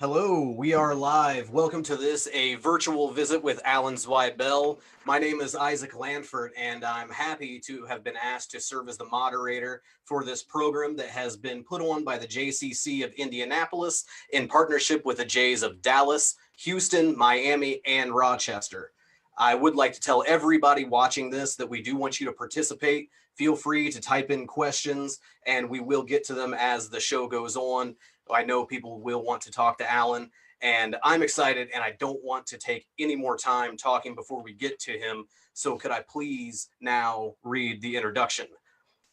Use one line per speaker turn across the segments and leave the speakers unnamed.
Hello, we are live. Welcome to a virtual visit with Alan Zweibel. My name is Isaac Lanford, and I'm happy to have been asked to serve as the moderator for this program that has been put on by the JCC of Indianapolis in partnership with the Jays of Dallas, Houston, Miami, and Rochester. I would like to tell everybody watching this that we do want you to participate. Feel free to type in questions, and we will get to them as the show goes on. I know people will want to talk to Alan, and I'm excited, and I don't want to take any more time talking before we get to him. So could I please now read the introduction?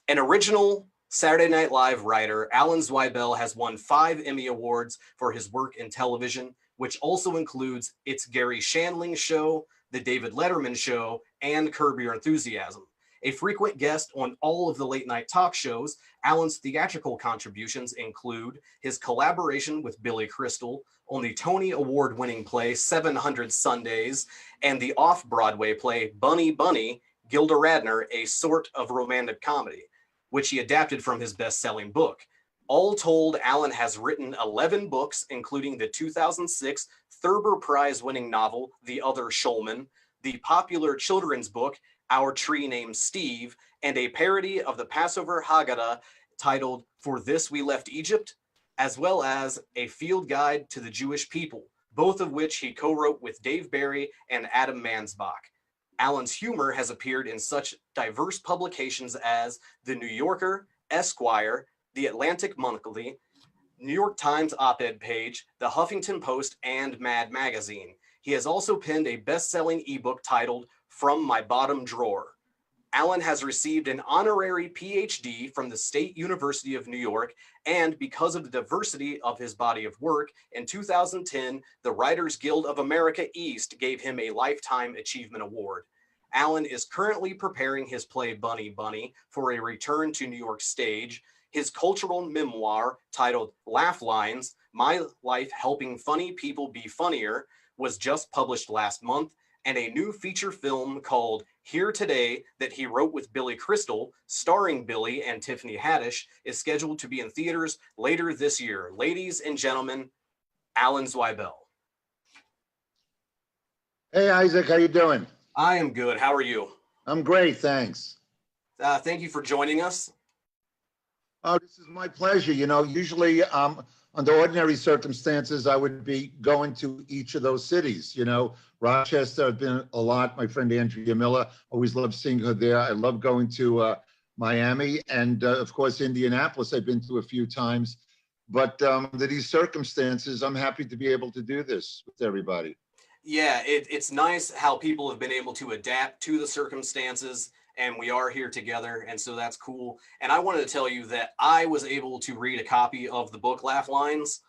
An original Saturday Night Live writer, Alan Zweibel has won 5 Emmy Awards for his work in television, which also includes It's Gary Shandling Show, The David Letterman Show, and Curb Your Enthusiasm. A frequent guest on all of the late night talk shows, Alan's theatrical contributions include his collaboration with Billy Crystal on the Tony Award-winning play 700 Sundays and the off-Broadway play Bunny Bunny, Gilda Radner, a sort of romantic comedy, which he adapted from his best-selling book. All told, Alan has written 11 books, including the 2006 Thurber Prize-winning novel The Other Shulman, the popular children's book Our Tree Named Steve, and a parody of the Passover Haggadah titled For This We Left Egypt, as well as a field guide to the Jewish people, both of which he co-wrote with Dave Barry and Adam Mansbach. Alan's humor has appeared in such diverse publications as The New Yorker, Esquire, The Atlantic Monthly, New York Times op-ed page, The Huffington Post, and Mad Magazine. He has also penned a best-selling ebook titled From My Bottom Drawer. Alan has received an honorary PhD from the State University of New York, and because of the diversity of his body of work, in 2010, the Writers Guild of America East gave him a Lifetime Achievement Award. Alan is currently preparing his play Bunny Bunny for a return to New York stage. His cultural memoir, titled Laugh Lines, My Life Helping Funny People Be Funnier, was just published last month, and a new feature film called Here Today that he wrote with Billy Crystal, starring Billy and Tiffany Haddish, is scheduled to be in theaters later this year. Ladies and gentlemen, Alan Zweibel.
Hey, Isaac, how you doing?
I am good. How are you?
I'm great, thanks.
Thank you for joining us.
Oh, this is my pleasure. Usually under ordinary circumstances, I would be going to each of those cities. Rochester, I've been a lot. My friend Andrea Miller, always loved seeing her there. I love going to Miami. And of course, Indianapolis, I've been to a few times. But under these circumstances, I'm happy to be able to do this with everybody.
Yeah, it's nice how people have been able to adapt to the circumstances, and we are here together, and so that's cool. And I wanted to tell you that I was able to read a copy of the book Laugh Lines,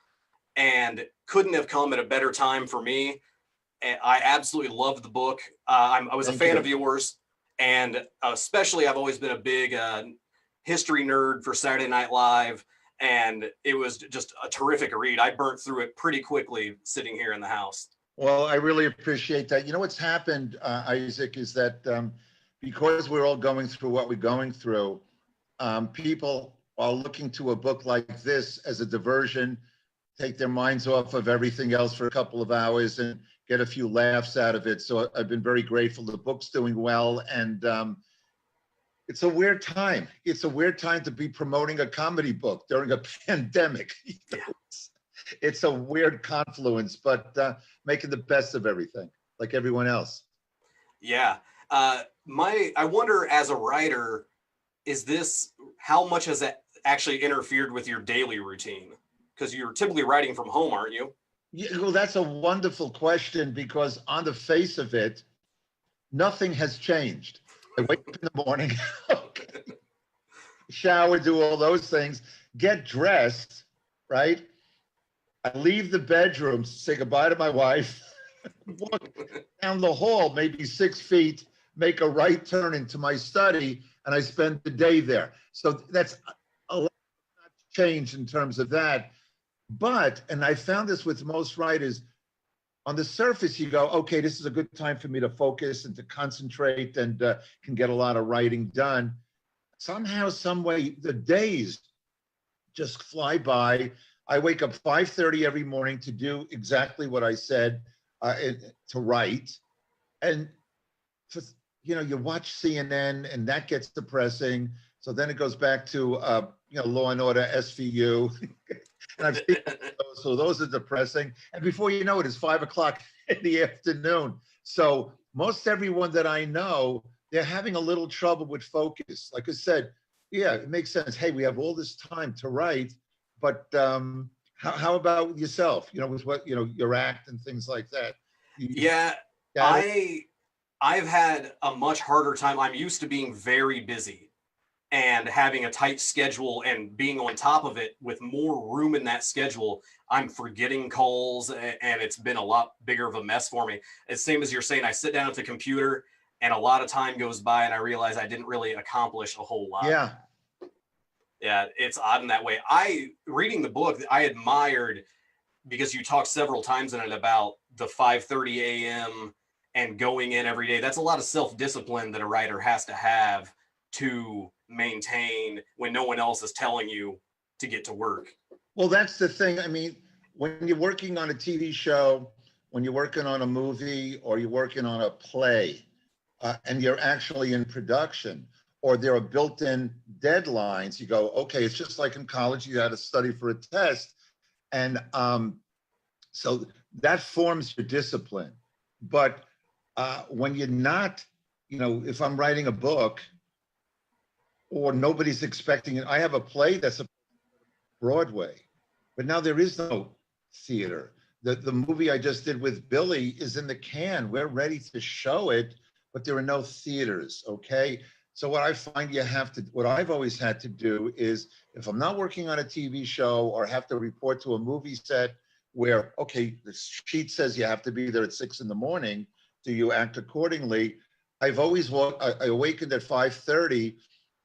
and couldn't have come at a better time for me. And I absolutely loved the book. I was a fan of yours, and especially I've always been a big history nerd for Saturday Night Live, and it was just a terrific read. I burnt through it pretty quickly sitting here in the house.
Well, I really appreciate that. What's happened, Isaac, is that because we're all going through what we're going through, people are looking to a book like this as a diversion, take their minds off of everything else for a couple of hours and get a few laughs out of it. So I've been very grateful. The book's doing well, and it's a weird time. It's a weird time to be promoting a comedy book during a pandemic. It's a weird confluence, but making the best of everything, like everyone else.
Yeah. I wonder, as a writer, how much has that actually interfered with your daily routine? Because you're typically writing from home, aren't you?
Yeah, well, that's a wonderful question, because on the face of it, nothing has changed. I wake up in the morning, shower, do all those things, get dressed, right? I leave the bedroom, say goodbye to my wife, walk down the hall, maybe 6 feet, make a right turn into my study, and I spend the day there. So that's a lot change in terms of that. But, and I found this with most writers, on the surface, you go, okay, this is a good time for me to focus and to concentrate and can get a lot of writing done. Somehow, some way, the days just fly by. I wake up 5:30 every morning to do exactly what I said, to write. And for, you watch CNN and that gets depressing. So then it goes back to, Law and Order, SVU. And I've seen those, so those are depressing. And before you know it, it's 5 o'clock in the afternoon. So most everyone that I know, they're having a little trouble with focus. Like I said, yeah, it makes sense. Hey, we have all this time to write, but how about yourself? With what, your act and things like that.
Yeah, I've had a much harder time. I'm used to being very busy and having a tight schedule and being on top of it with more room in that schedule. I'm forgetting calls and it's been a lot bigger of a mess for me. It's same as you're saying, I sit down at the computer and a lot of time goes by and I realize I didn't really accomplish a whole lot.
Yeah.
Yeah, it's odd in that way. Reading the book, I admired, because you talk several times in it about the 5:30 a.m. and going in every day. That's a lot of self-discipline that a writer has to have to maintain when no one else is telling you to get to work.
Well, that's the thing. I mean, when you're working on a TV show, when you're working on a movie, or you're working on a play, and you're actually in production, or there are built-in deadlines, you go, okay, it's just like in college, you had to study for a test. And so that forms your discipline. But when you're not, if I'm writing a book or nobody's expecting it, I have a play that's a Broadway, but now there is no theater. The movie I just did with Billy is in the can. We're ready to show it, but there are no theaters, okay? So what I find what I've always had to do is, if I'm not working on a TV show or have to report to a movie set where, okay, the sheet says you have to be there at 6 a.m, do you act accordingly? I've always I awakened at 5:30.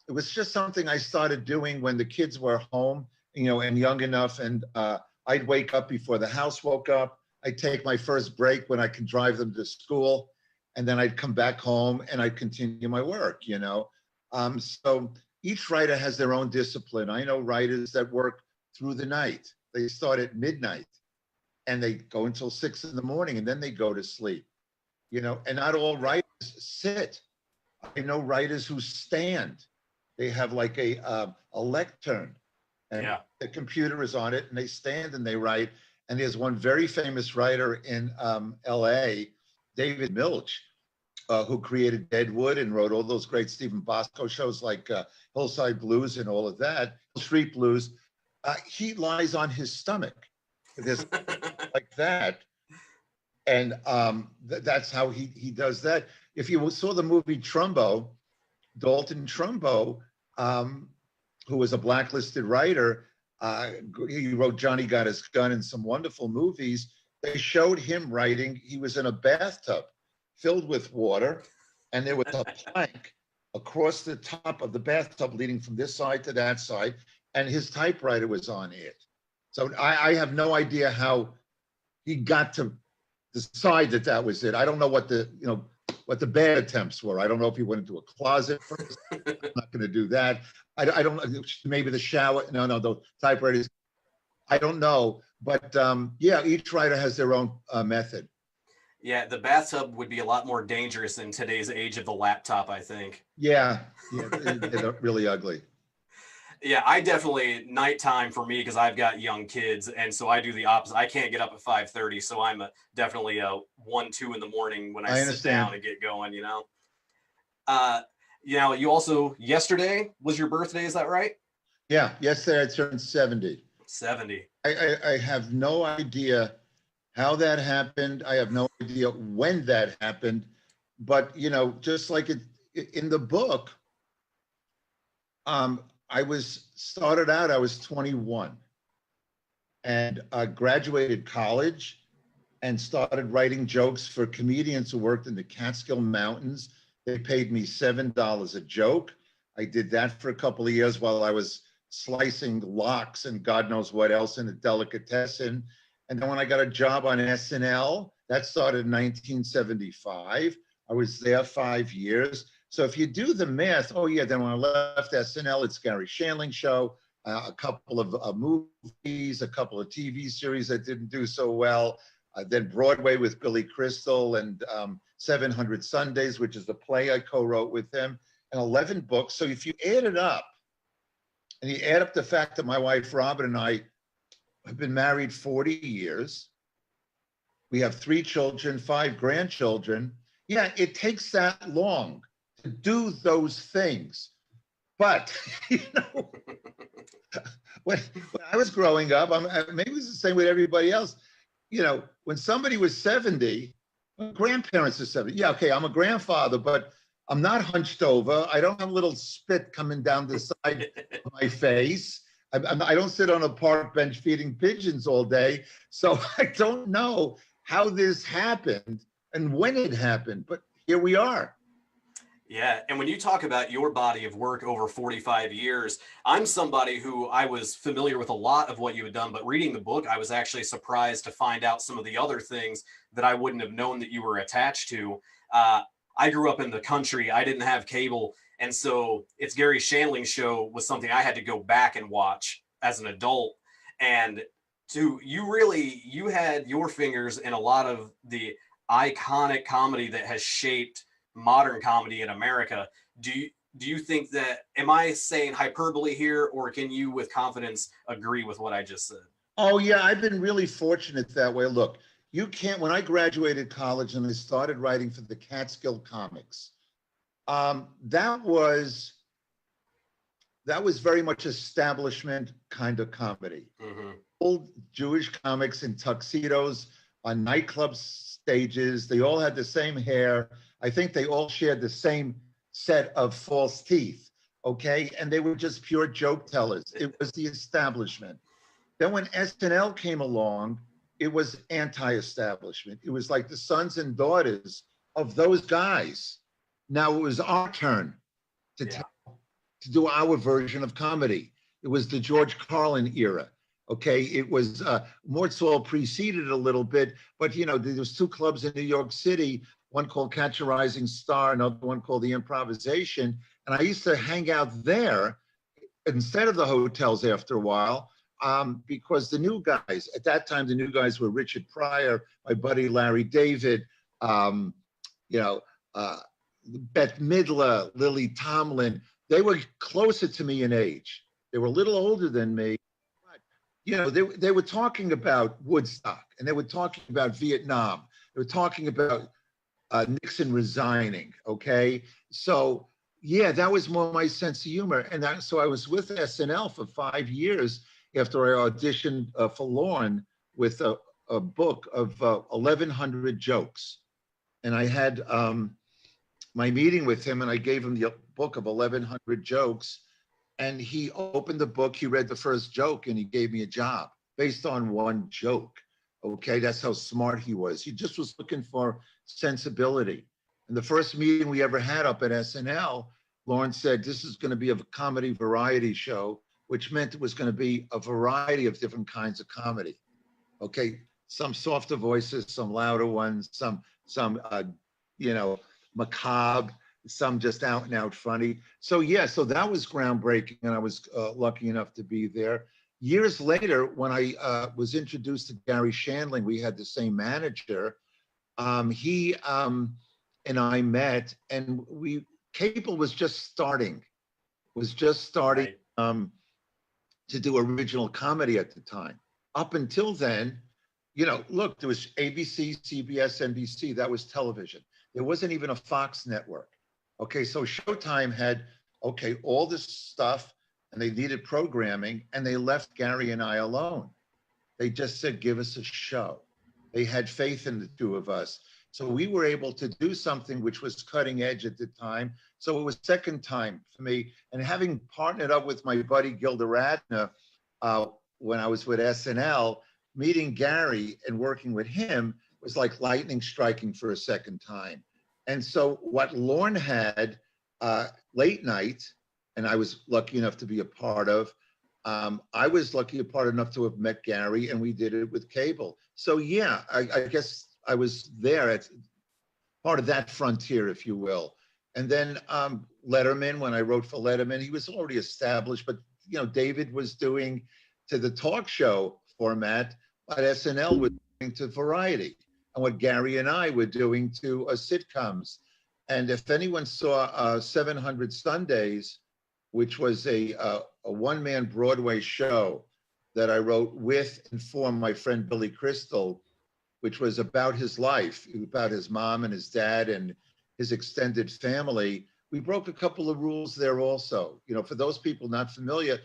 It was just something I started doing when the kids were home, and young enough, and I'd wake up before the house woke up. I'd take my first break when I could drive them to school, and then I'd come back home and I'd continue my work, So each writer has their own discipline. I know writers that work through the night. They start at midnight and they go until 6 a.m, and then they go to sleep, and not all writers sit. I know writers who stand. They have like a lectern, and the computer is on it, and they stand and they write. And there's one very famous writer in LA, David Milch, who created Deadwood and wrote all those great Stephen Bosco shows like Hillside Blues and all of that, Street Blues. He lies on his stomach. There's like that. And that's how he does that. If you saw the movie Trumbo, Dalton Trumbo, who was a blacklisted writer, he wrote Johnny Got His Gun and some wonderful movies. They showed him writing. He was in a bathtub filled with water, and there was a plank across the top of the bathtub leading from this side to that side, and his typewriter was on it. So I have no idea how he got to decide that was it. I don't know what the bad attempts were. I don't know if he went into a closet first. I'm not going to do that. I don't know. Maybe the shower. No, the typewriters. I don't know. But yeah, each writer has their own method.
Yeah, the bathtub would be a lot more dangerous in today's age of the laptop, I think.
Yeah, they're really ugly.
Yeah, I definitely, nighttime for me, because I've got young kids, and so I do the opposite. I can't get up at 5:30, so I'm definitely 1, 2 in the morning when I sit down and get going, you also, yesterday was your birthday, is that right?
Yeah, yesterday I turned 70.
70.
I have no idea how that happened. I have no idea when that happened, but just like in the book, I was 21 and graduated college and started writing jokes for comedians who worked in the Catskill Mountains. They paid me $7 a joke. I did that for a couple of years while I was slicing locks and God knows what else in a delicatessen. And then when I got a job on SNL, that started in 1975. I was there 5 years. So if you do the math, then when I left SNL, it's Gary Shandling show. a couple of movies, a couple of TV series that didn't do so well. Then Broadway with Billy Crystal and 700 Sundays, which is the play I co-wrote with him, and 11 books. So if you add it up, and you add up the fact that my wife Robin and I have been married 40 years, we have 3 children, 5 grandchildren. Yeah, it takes that long to do those things. But, you know, when I was growing up, maybe it's the same with everybody else. You know, when somebody was 70, when grandparents are 70, yeah, okay, I'm a grandfather, but I'm not hunched over. I don't have a little spit coming down the side of my face. I don't sit on a park bench feeding pigeons all day. So I don't know how this happened and when it happened, but here we are.
Yeah, and when you talk about your body of work over 45 years, I'm somebody who I was familiar with a lot of what you had done, but reading the book, I was actually surprised to find out some of the other things that I wouldn't have known that you were attached to. I grew up in the country. I didn't have cable. And so It's Gary Shandling's show was something I had to go back and watch as an adult. And you had your fingers in a lot of the iconic comedy that has shaped modern comedy in America. Do you think that, am I saying hyperbole here, or can you with confidence agree with what I just said?
Oh yeah, I've been really fortunate that way. Look, you can't, when I graduated college and I started writing for the Catskill Comics, that was very much establishment kind of comedy.
Mm-hmm.
Old Jewish comics in tuxedos on nightclub stages. They all had the same hair. I think they all shared the same set of false teeth, okay? And they were just pure joke tellers. It was the establishment. Then when SNL came along, it was anti-establishment. It was like the sons and daughters of those guys. Now it was our turn to do our version of comedy. It was the George Carlin era. Okay, it was Mortzall preceded a little bit, but you know, there was 2 clubs in New York City, one called Catch a Rising Star, another one called The Improvisation. And I used to hang out there instead of the hotels after a while, because the new guys, at that time, the new guys were Richard Pryor, my buddy Larry David, you know, Bette Midler, Lily Tomlin. They were closer to me in age. They were a little older than me. You know, they were talking about Woodstock, and they were talking about Vietnam. They were talking about Nixon resigning, okay? So, yeah, that was more my sense of humor. And so I was with SNL for 5 years after I auditioned for Lorne with a book of 1,100 jokes. And I had my meeting with him, and I gave him the book of 1,100 jokes. And he opened the book, he read the first joke, and he gave me a job based on one joke. Okay, that's how smart he was. He just was looking for sensibility. And the first meeting we ever had up at SNL, Lawrence said, this is going to be a comedy variety show, which meant it was going to be a variety of different kinds of comedy. Okay, some softer voices, some louder ones, some you know, macabre, some just out and out funny. So yeah, so that was groundbreaking, and I was lucky enough to be there. Years later, when I was introduced to Gary Shandling, we had the same manager. He and I met, and Cable was just starting,
Right.
to do original comedy at the time. Up until then, you know, look, there was ABC, CBS, NBC, that was television. There wasn't even a Fox network. Okay, so Showtime had, okay, all this stuff, and they needed programming, and they left Gary and I alone. They just said, give us a show. They had faith in the 2 of us. So we were able to do something which was cutting edge at the time. So it was second time for me. And having partnered up with my buddy Gilda Radner when I was with SNL, meeting Gary and working with him was like lightning striking for a second time. And so what Lorne had late night, and I was lucky enough to be a part of, I was lucky a part enough to have met Gary, and we did it with Cable. So yeah, I guess I was there at part of that frontier, if you will. And then Letterman, when I wrote for Letterman, he was already established, but David was doing to the talk show format, what SNL was doing to variety, and what Gary and I were doing to sitcoms. And if anyone saw 700 Sundays, which was a one-man Broadway show that I wrote with and for my friend Billy Crystal, which was about his life, about his mom and his dad and his extended family. We broke a couple of rules there also. For those people not familiar,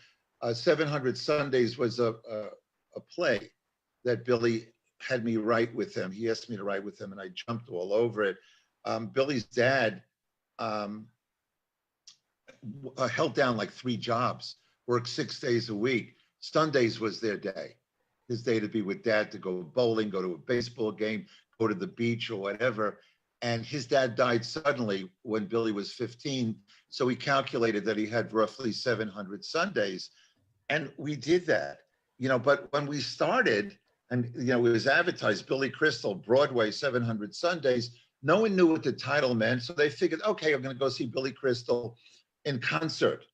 700 Sundays was a play that Billy had me write with him. He asked me to write with him, and I jumped all over it. Billy's dad held down like 3 jobs, worked 6 days a week. Sundays was their day. His day to be with dad, to go bowling, go to a baseball game, go to the beach or whatever. And his dad died suddenly when Billy was 15. So he calculated that he had roughly 700 Sundays. And we did that, but when we started, and, it was advertised, Billy Crystal, Broadway, 700 Sundays, no one knew what the title meant. So they figured, okay, I'm going to go see Billy Crystal in concert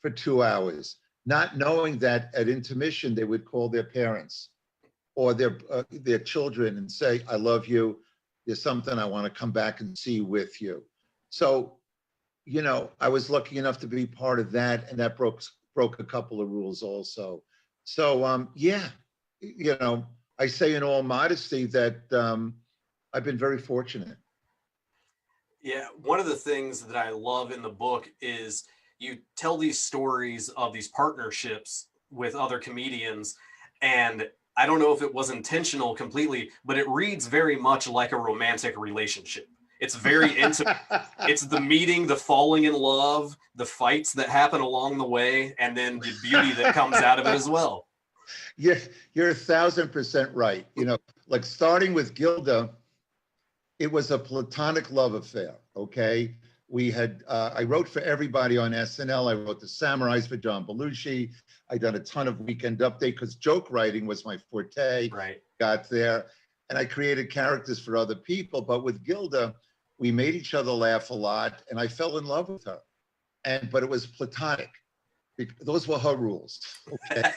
for 2 hours, not knowing that at intermission, they would call their parents or their children and say, I love you. There's something I want to come back and see with you. So, I was lucky enough to be part of that, and that broke a couple of rules also. So, I say in all modesty that I've been very fortunate.
Yeah, one of the things that I love in the book is you tell these stories of these partnerships with other comedians, and I don't know if it was intentional completely, but it reads very much like a romantic relationship. It's very intimate. It's the meeting, the falling in love, the fights that happen along the way, and then the beauty that comes out of it as well.
Yeah, you're 1,000% right. Like starting with Gilda, it was a platonic love affair, okay? We had, I wrote for everybody on SNL. I wrote The Samurais for John Belushi. I done a ton of Weekend Update because joke writing was my forte.
Right.
Got there. And I created characters for other people. But with Gilda, we made each other laugh a lot, and I fell in love with her. But it was platonic. Those were her rules, okay?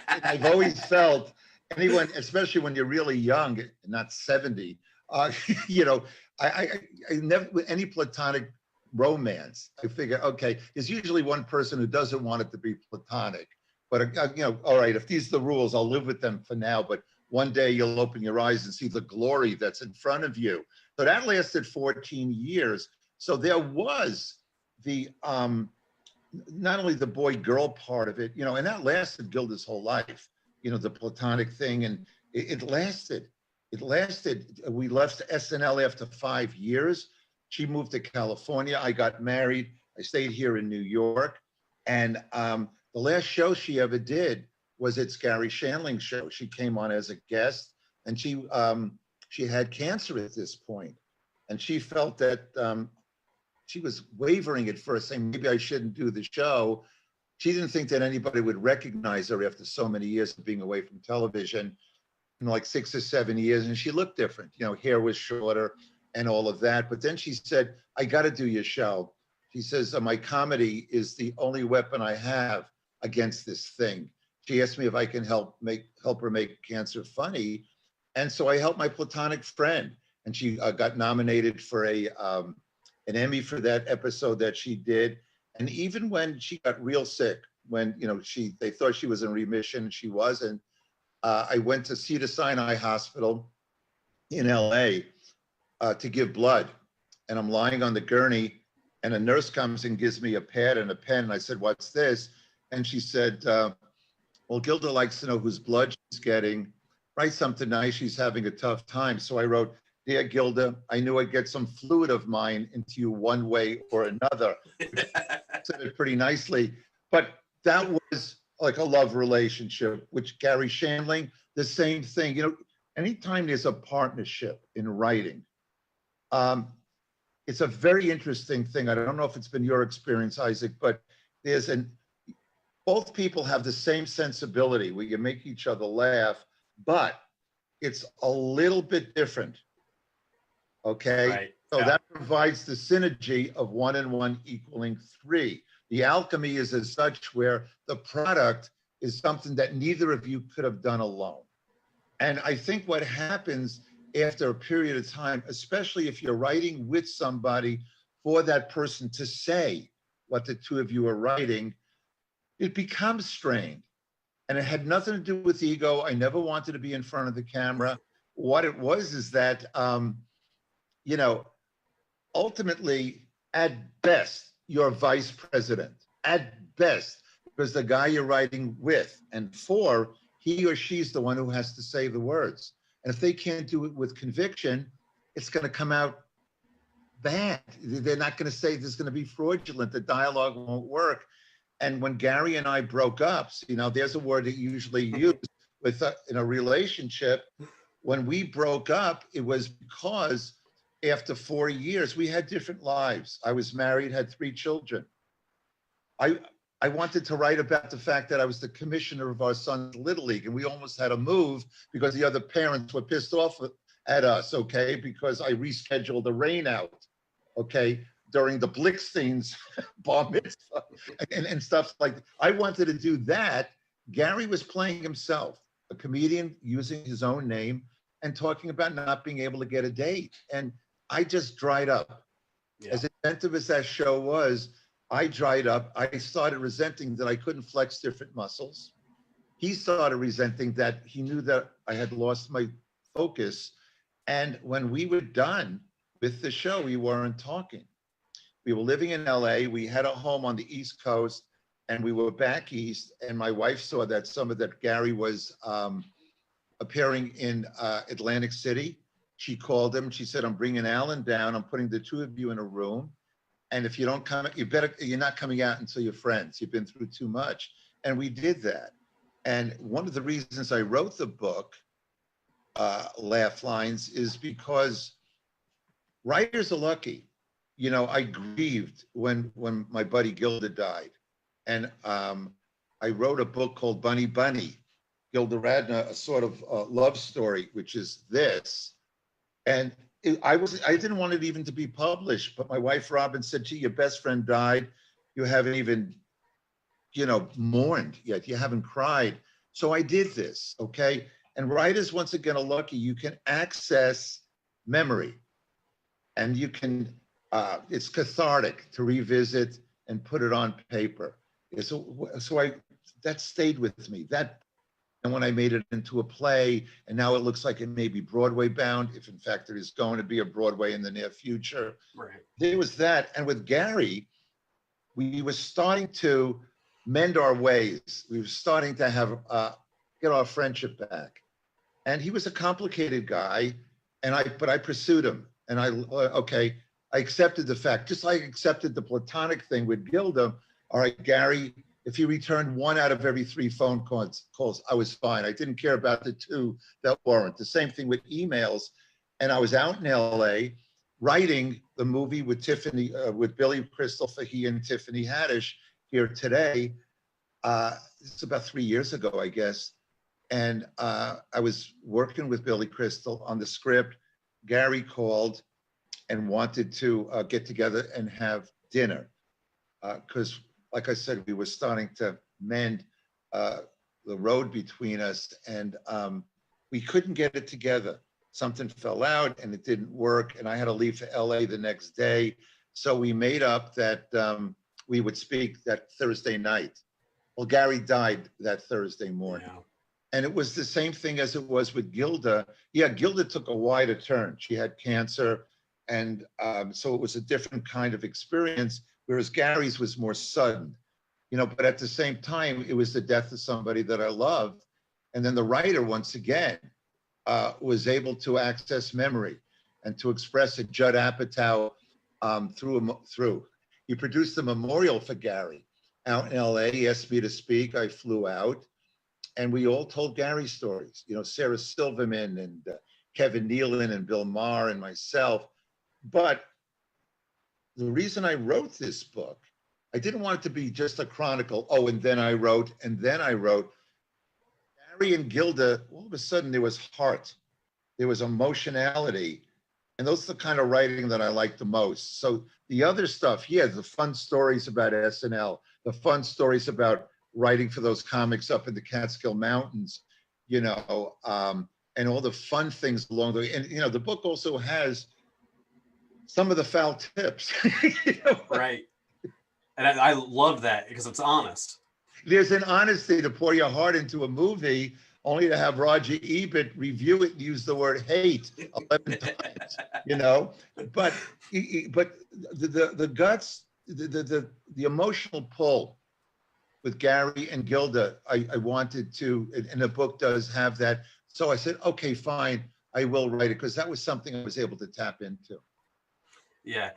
And I've always felt anyone, especially when you're really young, not 70, I never, with any platonic romance, I figure, okay, there's usually one person who doesn't want it to be platonic. But, all right, if these are the rules, I'll live with them for now. But one day you'll open your eyes and see the glory that's in front of you. So that lasted 14 years. So there was the, not only the boy-girl part of it, and that lasted Gilda's whole life, the platonic thing. And it lasted. It lasted. We left SNL after 5 years. She moved to California. I got married. I stayed here in New York. And the last show she ever did was It's Gary Shandling's show. She came on as a guest, and she had cancer at this point. And she felt that she was wavering at first, saying, maybe I shouldn't do the show. She didn't think that anybody would recognize her after so many years of being away from television, like 6 or 7 years. And she looked different, hair was shorter and all of that. But then she said, I got to do your show. She says, my comedy is the only weapon I have against this thing. She asked me if I can help her make cancer funny. And so I helped my platonic friend. And she got nominated for an Emmy for that episode that she did. And even when she got real sick, when they thought she was in remission, she wasn't. I went to Cedars-Sinai Hospital in LA to give blood. And I'm lying on the gurney, and a nurse comes and gives me a pad and a pen. And I said, what's this? And she said, well, Gilda likes to know whose blood she's getting. Write something nice. She's having a tough time. So I wrote, Dear Gilda, I knew I'd get some fluid of mine into you one way or another. Said it pretty nicely. But that was like a love relationship, which Gary Shandling, the same thing. Anytime there's a partnership in writing, it's a very interesting thing. I don't know if it's been your experience, Isaac, but both people have the same sensibility where you make each other laugh, but it's a little bit different. Okay,
right.
So that provides the synergy of 1 and 1 equaling 3. The alchemy is as such where the product is something that neither of you could have done alone. And I think what happens after a period of time, especially if you're writing with somebody for that person to say what the two of you are writing, it becomes strained. And it had nothing to do with ego. I never wanted to be in front of the camera. What it was is that, you know, ultimately, at best, you're vice president. At best, because the guy you're writing with and for, he or she's the one who has to say the words. And if they can't do it with conviction, it's going to come out bad. They're not going to say there's going to be fraudulent. The dialogue won't work. And when Gary and I broke up, you know, there's a word that you usually use with in a relationship. When we broke up, it was because after 4 years, we had different lives. I was married, had 3 children. I wanted to write about the fact that I was the commissioner of our son's Little League, and we almost had to move because the other parents were pissed off at us, okay, because I rescheduled the rain out, okay, during the Blickstein's bar mitzvah and stuff like that. I wanted to do that. Gary was playing himself, a comedian using his own name and talking about not being able to get a date. And I just dried up. Yeah. As inventive as that show was, I dried up. I started resenting that I couldn't flex different muscles. He started resenting that he knew that I had lost my focus. And when we were done with the show, we weren't talking. We were living in LA. We had a home on the East Coast and we were back East. And my wife saw that summer that Gary was appearing in Atlantic City. She called him. She said, I'm bringing Alan down. I'm putting the 2 of you in a room. And if you don't come, you're not coming out until you're friends. You've been through too much. And we did that. And one of the reasons I wrote the book, Laugh Lines, is because writers are lucky. You know, I grieved when my buddy Gilda died. And I wrote a book called Bunny Bunny, Gilda Radner, a sort of love story, which is this. And I didn't want it even to be published, but my wife Robin said, gee, your best friend died. You haven't even, you know, mourned yet. You haven't cried. So I did this, okay? And writers, once again, are lucky. You can access memory and you can, it's cathartic to revisit and put it on paper. So that stayed with me. And when I made it into a play, and now it looks like it may be Broadway bound, if in fact there is going to be a Broadway in the near future. Right. There was that. And with Gary, we were starting to mend our ways. We were starting to have, get our friendship back. And he was a complicated guy, but I pursued him. And I accepted the fact, just like I accepted the platonic thing with Gilda. All right, Gary, if you returned 1 out of every 3 phone calls, I was fine. I didn't care about the 2 that weren't. The same thing with emails. And I was out in LA writing the movie with Tiffany, with Billy Crystal Fahey and Tiffany Haddish here today. It's about 3 years ago, I guess. And I was working with Billy Crystal on the script. Gary called and wanted to get together and have dinner because like I said, we were starting to mend the road between us and we couldn't get it together. Something fell out and it didn't work. And I had to leave for LA the next day. So we made up that we would speak that Thursday night. Well, Gary died that Thursday morning. Yeah. And it was the same thing as it was with Gilda. Yeah, Gilda took a wider turn. She had cancer. And so it was a different kind of experience, whereas Gary's was more sudden, you know, but at the same time, it was the death of somebody that I loved. And then the writer, once again, was able to access memory and to express it. Judd Apatow through. He produced a memorial for Gary out in LA. He asked me to speak. I flew out and we all told Gary stories, you know, Sarah Silverman and Kevin Nealon and Bill Maher and myself. But the reason I wrote this book, I didn't want it to be just a chronicle. Oh, and then I wrote, and then I wrote. Gary and Gilda, all of a sudden there was heart. There was emotionality. And those are the kind of writing that I like the most. So the other stuff, yeah, the fun stories about SNL, the fun stories about writing for those comics up in the Catskill Mountains, and all the fun things along the way. And, the book also has some of the foul tips.
Right. And I love that because it's honest.
There's an honesty to pour your heart into a movie only to have Roger Ebert review it and use the word hate 11 times, but the guts, the emotional pull with Gary and Gilda, I wanted to, and the book does have that. So I said, okay, fine, I will write it, because that was something I was able to tap into.
Yeah.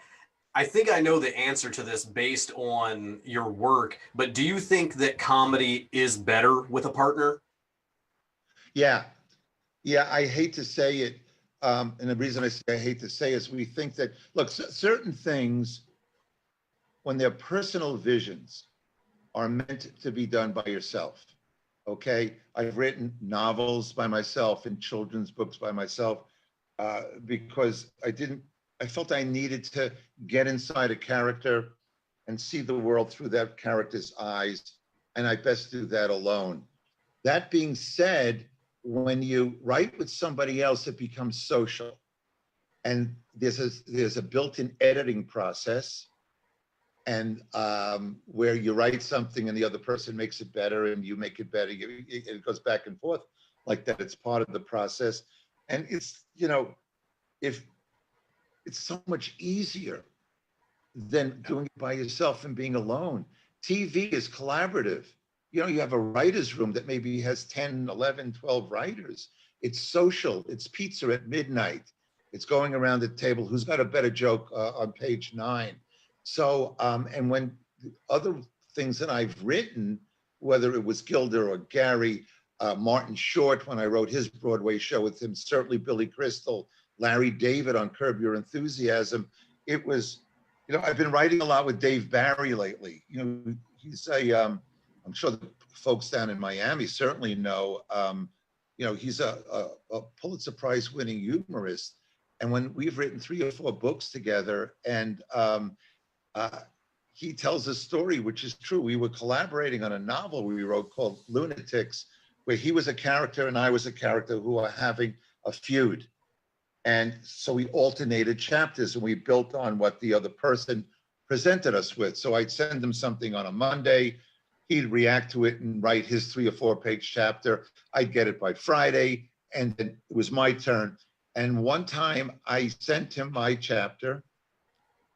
I think I know the answer to this based on your work, but do you think that comedy is better with a partner?
Yeah. Yeah, I hate to say it. And the reason I say I hate to say is we think that, look, certain things, when they're personal visions, are meant to be done by yourself. Okay. I've written novels by myself and children's books by myself because I felt I needed to get inside a character and see the world through that character's eyes. And I best do that alone. That being said, when you write with somebody else, it becomes social. And there's a built-in editing process, and where you write something and the other person makes it better and you make it better. It goes back and forth like that. It's part of the process. And if it's so much easier than doing it by yourself and being alone. TV is collaborative. You have a writer's room that maybe has 10, 11, 12 writers. It's social. It's pizza at midnight. It's going around the table. Who's got a better joke on page 9? So, and when other things that I've written, whether it was Gilda or Gary, Martin Short, when I wrote his Broadway show with him, certainly Billy Crystal, Larry David on Curb Your Enthusiasm. It was, I've been writing a lot with Dave Barry lately. He's I'm sure the folks down in Miami certainly know, he's a Pulitzer Prize winning humorist. And when we've written 3 or 4 books together, and he tells a story, which is true. We were collaborating on a novel we wrote called Lunatics, where he was a character and I was a character who were having a feud. And so we alternated chapters and we built on what the other person presented us with. So I'd send him something on a Monday. He'd react to it and write his 3 or 4 page chapter. I'd get it by Friday, and then it was my turn. And one time I sent him my chapter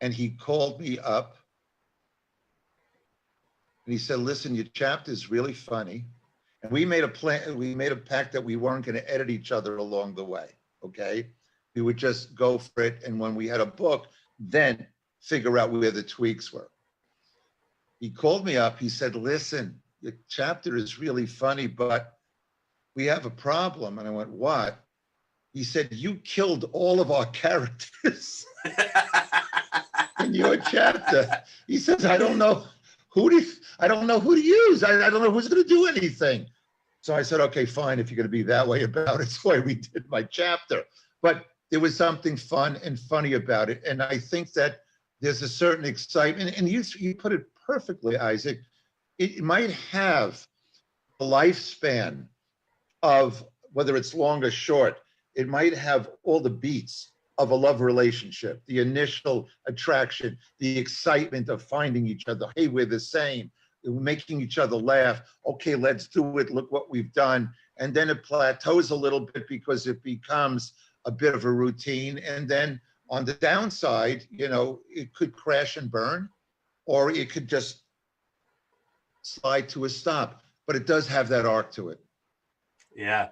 and he called me up and he said, listen, your chapter is really funny. And we made a plan, we made a pact that we weren't going to edit each other along the way, okay? We would just go for it. And when we had a book, then figure out where the tweaks were. He called me up. He said, listen, your chapter is really funny, but we have a problem. And I went, what? He said, you killed all of our characters in your chapter. He says, I don't know who to use. I don't know who's going to do anything. So I said, okay, fine. If you're going to be that way about it, so we did my chapter. But there was something fun and funny about it. And I think that there's a certain excitement, and you put it perfectly, Isaac. It might have a lifespan of, whether it's long or short, it might have all the beats of a love relationship, the initial attraction, the excitement of finding each other. Hey, we're the same, making each other laugh. Okay, let's do it. Look what we've done. And then it plateaus a little bit because it becomes a bit of a routine. And then on the downside, it could crash and burn, or it could just slide to a stop. But it does have that arc to it.
Yeah.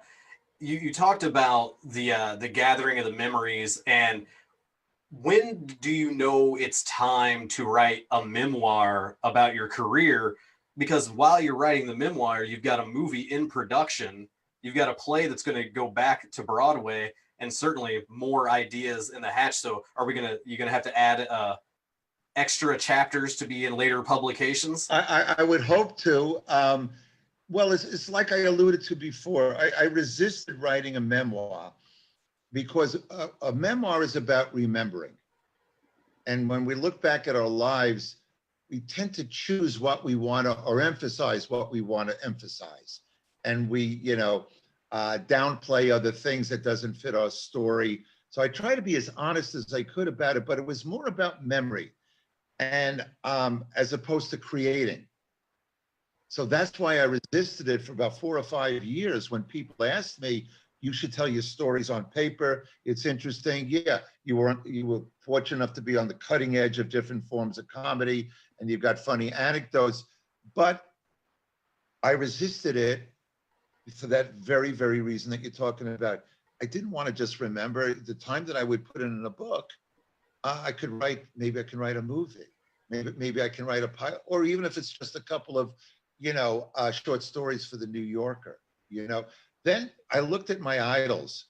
You talked about the gathering of the memories, and when do you know it's time to write a memoir about your career? Because while you're writing the memoir, you've got a movie in production, you've got a play that's going to go back to Broadway, and certainly more ideas in the hatch. So you're gonna have to add extra chapters to be in later publications?
I would hope to. Well, it's like I alluded to before. I resisted writing a memoir because a memoir is about remembering. And when we look back at our lives, we tend to choose what we want to, or emphasize what we want to emphasize. And we, downplay other things that doesn't fit our story. So I try to be as honest as I could about it, but it was more about memory and as opposed to creating. So that's why I resisted it for about 4 or 5 years when people asked me, you should tell your stories on paper. It's interesting. Yeah, you were fortunate enough to be on the cutting edge of different forms of comedy, and you've got funny anecdotes. But I resisted it for that very, very reason that you're talking about. I didn't want to just remember the time that I would put it in a book. I could write, maybe I can write a movie. Maybe I can write a pilot, or even if it's just a couple of, short stories for the New Yorker, Then I looked at my idols,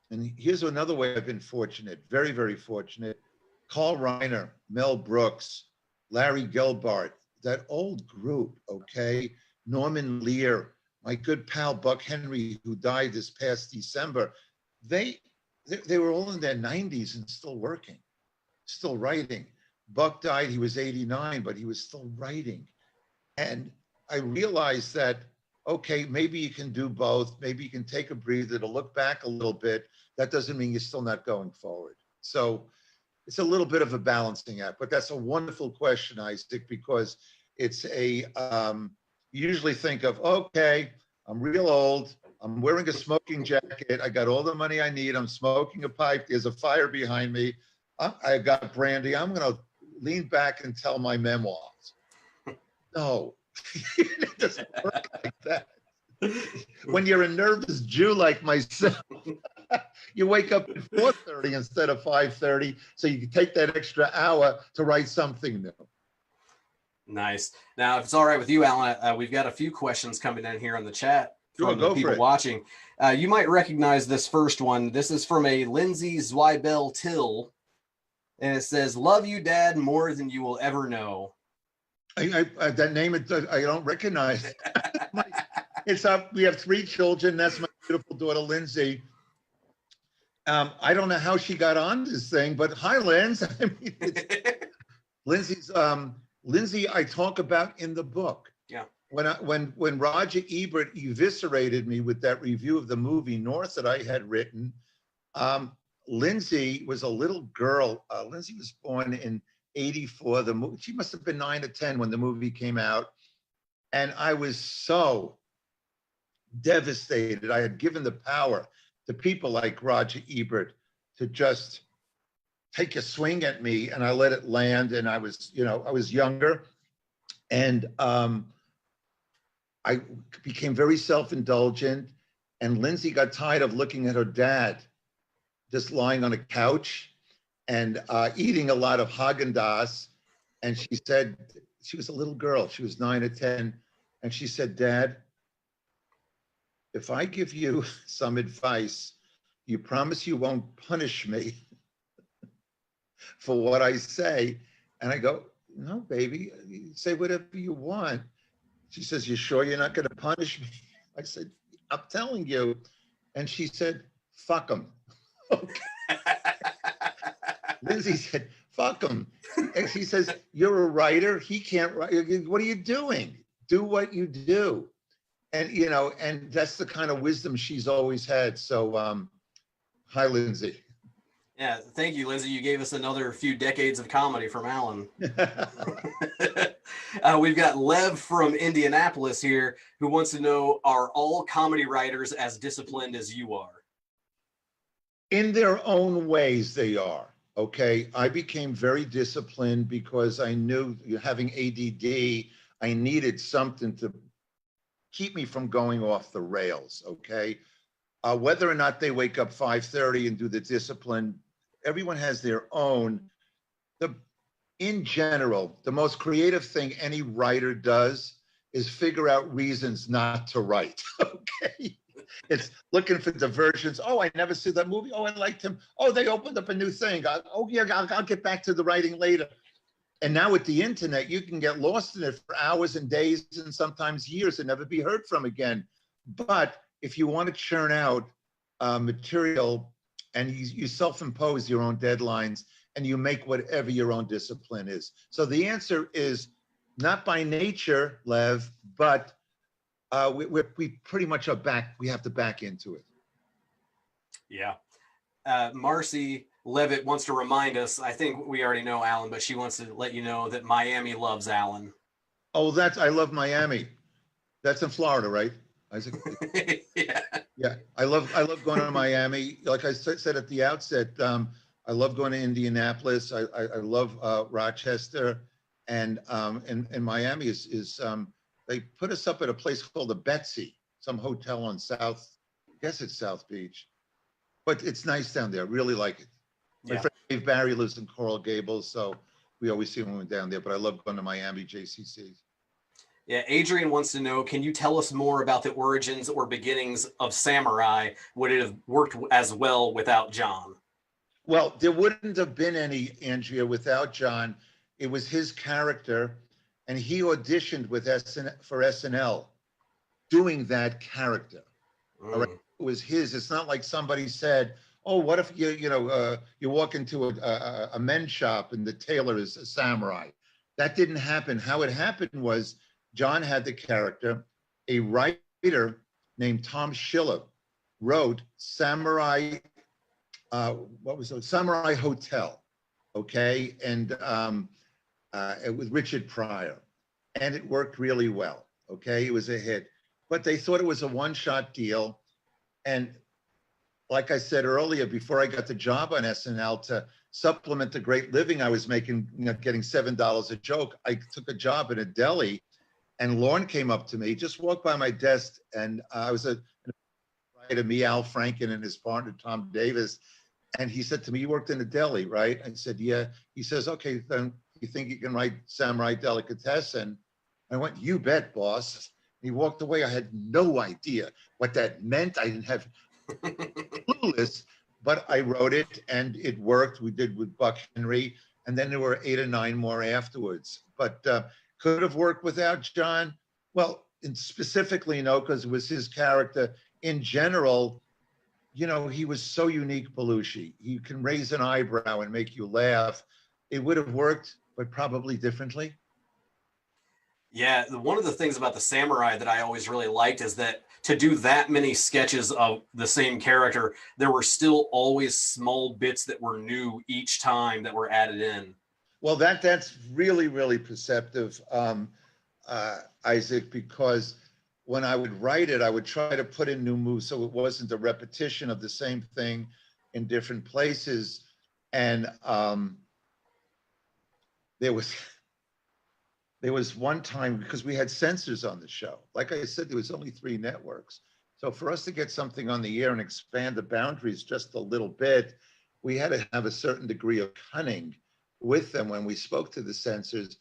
and here's another way I've been fortunate, very, very fortunate. Carl Reiner, Mel Brooks, Larry Gelbart, that old group, okay? Norman Lear, my good pal Buck Henry, who died this past December. They were all in their 90s and still working, still writing. Buck died, he was 89, but he was still writing. And I realized that, okay, maybe you can do both. Maybe you can take a breather to look back a little bit. That doesn't mean you're still not going forward. So it's a little bit of a balancing act, but that's a wonderful question, Isaac, because it's you usually think of, okay, I'm real old. I'm wearing a smoking jacket. I got all the money I need. I'm smoking a pipe. There's a fire behind me. I got brandy. I'm going to lean back and tell my memoirs. No, it doesn't work like that. When you're a nervous Jew like myself, you wake up at 4:30 instead of 5:30, so you can take that extra hour to write something new.
Nice. Now, if it's all right with you, Alan, we've got a few questions coming in here on the chat from the people watching. You might recognize this first one. This is from a Lindsay Zweibel Till, and it says, "Love you, Dad, more than you will ever know."
That name, I don't recognize. It's up. We have 3 children. That's my beautiful daughter, Lindsay. I don't know how she got on this thing, but hi, Linz. I mean, Lindsay, I talk about in the book.
Yeah.
When Roger Ebert eviscerated me with that review of the movie North that I had written, Lindsay was a little girl. Lindsay was born in '84. She must have been 9 or 10 when the movie came out, and I was so devastated. I had given the power to people like Roger Ebert to just take a swing at me, and I let it land. And I was younger, and I became very self-indulgent. And Lindsay got tired of looking at her dad just lying on a couch and eating a lot of Haagen-Dazs. And she said, she was a little girl, she was 9 or 10, and she said, "Dad, if I give you some advice, you promise you won't punish me for what I say?" And I go, "No, baby, say whatever you want." She says, "You sure you're not going to punish me?" I said, "I'm telling you." And she said, "Fuck him." Okay. Lindsay said, "Fuck him." And she says, "You're a writer. He can't write. What are you doing? Do what you do." And, and that's the kind of wisdom she's always had. So, hi, Lindsay.
Yeah, thank you, Lindsay. You gave us another few decades of comedy from Alan. We've got Lev from Indianapolis here who wants to know, are all comedy writers as disciplined as you are?
In their own ways, they are. Okay. I became very disciplined because I knew, having ADD, I needed something to keep me from going off the rails. Okay. Whether or not they wake up 5:30 and do the discipline, everyone has their own. In general, the most creative thing any writer does is figure out reasons not to write. Okay. It's looking for diversions. Oh, I never see that movie. Oh, I liked him. Oh, they opened up a new thing. I'll get back to the writing later. And now with the internet, you can get lost in it for hours and days and sometimes years and never be heard from again. But if you want to churn out material and you self-impose your own deadlines, and you make whatever your own discipline is. So the answer is not by nature, Lev, but we pretty much are back. We have to back into it.
Yeah. Marcy Levitt wants to remind us, I think we already know Alan, but she wants to let you know that Miami loves Alan.
Oh, I love Miami. That's in Florida, right, Isaac?
Yeah.
Yeah, I love going to Miami. Like I said at the outset, I love going to Indianapolis. I love Rochester, and Miami is they put us up at a place called the Betsy, some hotel on South, I guess it's South Beach, but it's nice down there. I really like it. My friend Dave Barry lives in Coral Gables, so we always see him when we're down there. But I love going to Miami JCCs.
Yeah, Adrian wants to know, can you tell us more about the origins or beginnings of Samurai? Would it have worked as well without John?
Well, there wouldn't have been any, Andrea, without John. It was his character, and he auditioned with for SNL doing that character. All right? It was his. It's not like somebody said, oh, what if you walk into a men's shop and the tailor is a samurai? That didn't happen. How it happened was John had the character. A writer named Tom Schiller wrote Samurai, what was it? Samurai Hotel, okay? And with Richard Pryor. And it worked really well, okay? It was a hit. But they thought it was a one-shot deal. And like I said earlier, before I got the job on SNL, to supplement the great living I was making, getting $7 a joke, I took a job in a deli. And Lorne came up to me, just walked by my desk, and I was to me, Al Franken, and his partner, Tom Davis. And he said to me, you worked in a deli, right? I said, yeah. He says, okay, then you think you can write Samurai Delicatessen? I went, you bet, boss. He walked away. I had no idea what that meant. I didn't have clueless, but I wrote it and it worked. We did with Buck Henry, and then there were 8 or 9 more afterwards. But could have worked without John? Well, specifically, no, because it was his character. In general, he was so unique, Belushi. He can raise an eyebrow and make you laugh. It would have worked, but probably differently.
Yeah, one of the things about the Samurai that I always really liked is that to do that many sketches of the same character, there were still always small bits that were new each time that were added in.
Well, that's really, really perceptive, Isaac, because when I would write it, I would try to put in new moves so it wasn't a repetition of the same thing in different places. And there was one time, because we had censors on the show. Like I said, there was only 3 networks. So for us to get something on the air and expand the boundaries just a little bit, we had to have a certain degree of cunning with them when we spoke to the censors.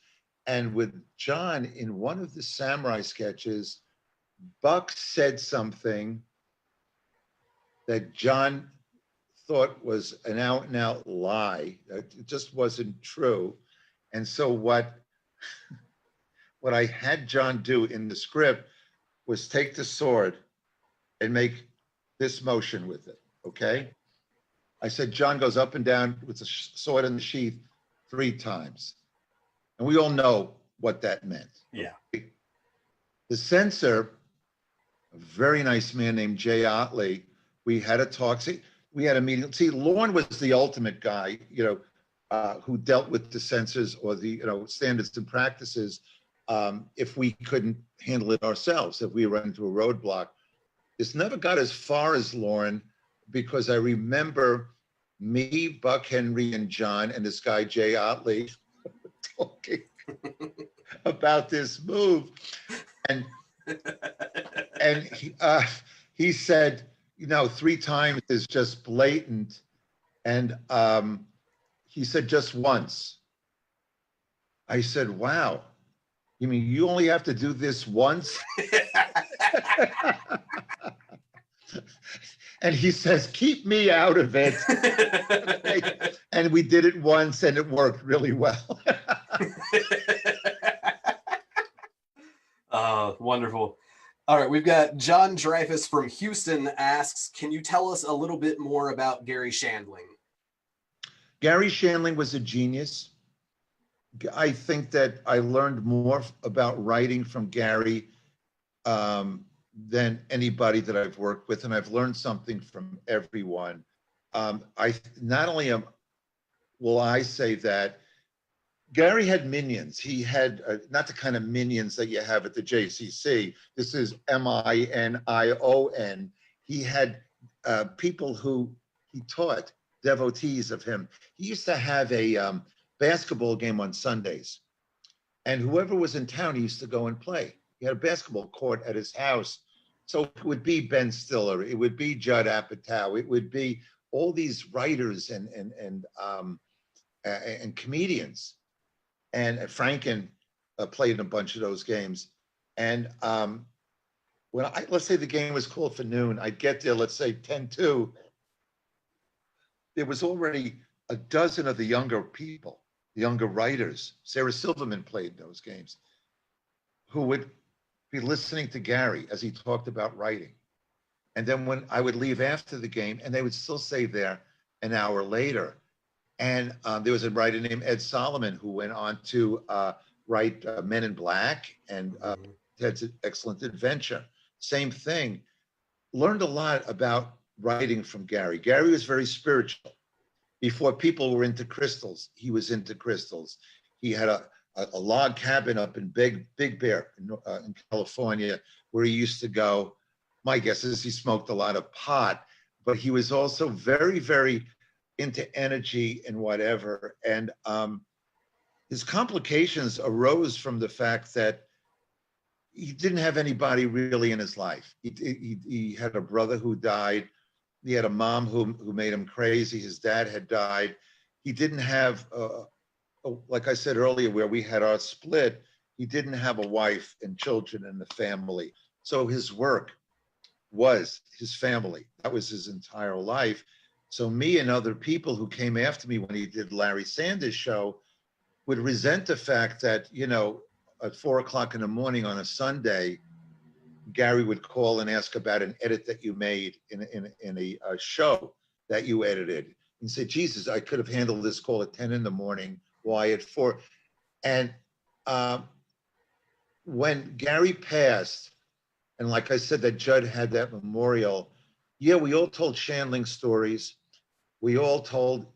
And with John, in one of the Samurai sketches, Buck said something that John thought was an out-and-out lie. It just wasn't true. And so what I had John do in the script was take the sword and make this motion with it, okay? I said, John goes up and down with the sword in the sheath 3 times. And we all know what that meant.
Yeah.
Okay? The censor, a very nice man named Jay Otley, we had a talk. We had a meeting. See, Lorne was the ultimate guy, who dealt with the censors or the standards and practices if we couldn't handle it ourselves, if we run into a roadblock. This never got as far as Lorne, because I remember me, Buck Henry, and John, and this guy, Jay Otley, talking about this move. And he said, 3 times is just blatant. And he said, just once. I said, wow. You mean you only have to do this once? And he says, keep me out of it. Okay. And we did it once and it worked really well.
Wonderful. All right, we've got John Dreyfus from Houston asks, can you tell us a little bit more about Gary Shandling?
Gary Shandling was a genius. I think that I learned more about writing from Gary than anybody that I've worked with, and I've learned something from everyone. I not only will I say that Gary had minions. He had not the kind of minions that you have at the JCC. This is Minion. He had people who he taught, devotees of him. He used to have a basketball game on Sundays, and whoever was in town, he used to go and play. He had a basketball court at his house. So it would be Ben Stiller, it would be Judd Apatow, it would be all these writers and comedians. And Franken played in a bunch of those games. And let's say the game was called for noon, I'd get there, let's say 10-2. There was already a dozen of the younger people, the younger writers. Sarah Silverman played in those games, who would be listening to Gary as he talked about writing. And then when I would leave after the game, and they would still stay there an hour later. And there was a writer named Ed Solomon who went on to write Men in Black and Ted's Excellent Adventure. Same thing. Learned a lot about writing from Gary. Gary was very spiritual. Before people were into crystals, he was into crystals. He had a log cabin up in Big Bear in California, where he used to go. My guess is he smoked a lot of pot, but he was also very, very into energy and whatever. And his complications arose from the fact that he didn't have anybody really in his life. He had a brother who died. He had a mom who made him crazy. His dad had died. He didn't have, like I said earlier, where we had our split, he didn't have a wife and children in the family. So his work was his family. That was his entire life. So me and other people who came after me when he did Larry Sanders Show would resent the fact that, at 4:00 in the morning on a Sunday, Gary would call and ask about an edit that you made in a show that you edited. And say, Jesus, I could have handled this call at 10 in the morning. Why at 4? And when Gary passed, and like I said, that Judd had that memorial, yeah, we all told Shandling stories. We all told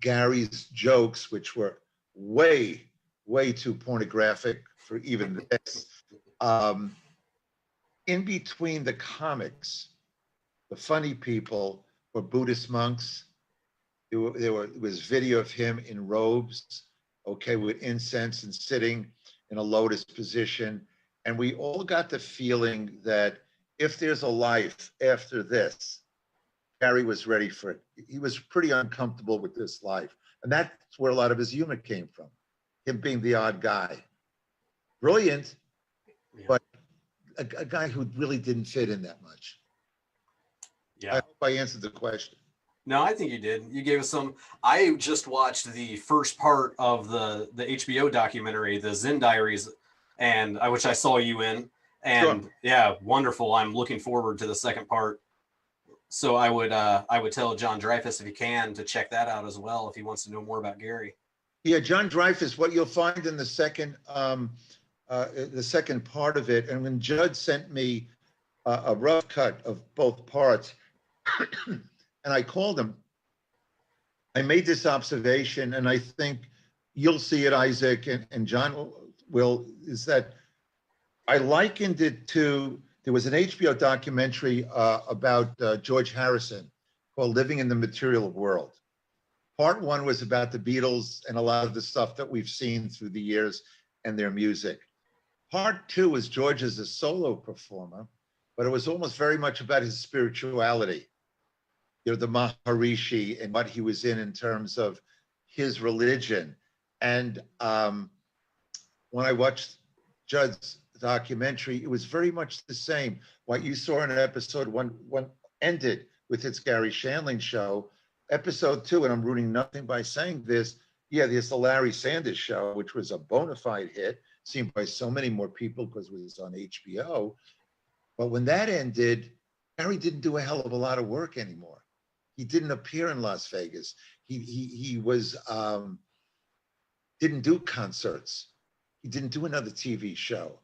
Gary's jokes, which were way, way too pornographic for even this. In between the comics, the funny people were Buddhist monks. It was video of him in robes, okay, with incense and sitting in a lotus position. And we all got the feeling that if there's a life after this, Gary was ready for it. He was pretty uncomfortable with this life. And that's where a lot of his humor came from, him being the odd guy. Brilliant, but a guy who really didn't fit in that much.
Yeah.
I hope I answered the question.
No, I think you did. You gave us some. I just watched the first part of the HBO documentary, the Zen Diaries, and which I saw you in. And sure. Yeah, wonderful. I'm looking forward to the second part. So I would tell John Dreyfus, if he can, to check that out as well if he wants to know more about Gary.
Yeah, John Dreyfus. What you'll find in the second part of it, and when Judd sent me a rough cut of both parts, and I called him, I made this observation, and I think you'll see it, Isaac, and John will, is that I likened it to, there was an HBO documentary about George Harrison called Living in the Material World. Part one was about the Beatles and a lot of the stuff that we've seen through the years and their music. Part two was George as a solo performer, but it was almost very much about his spirituality. The Maharishi and what he was in terms of his religion. And when I watched Judd's documentary, it was very much the same. What you saw in episode one ended with It's Gary Shandling Show. Episode two, and I'm ruining nothing by saying this, yeah, there's the Larry Sanders Show, which was a bona fide hit, seen by so many more people because it was on HBO. But when that ended, Gary didn't do a hell of a lot of work anymore. He didn't appear in Las Vegas. He was didn't do concerts. He didn't do another TV show.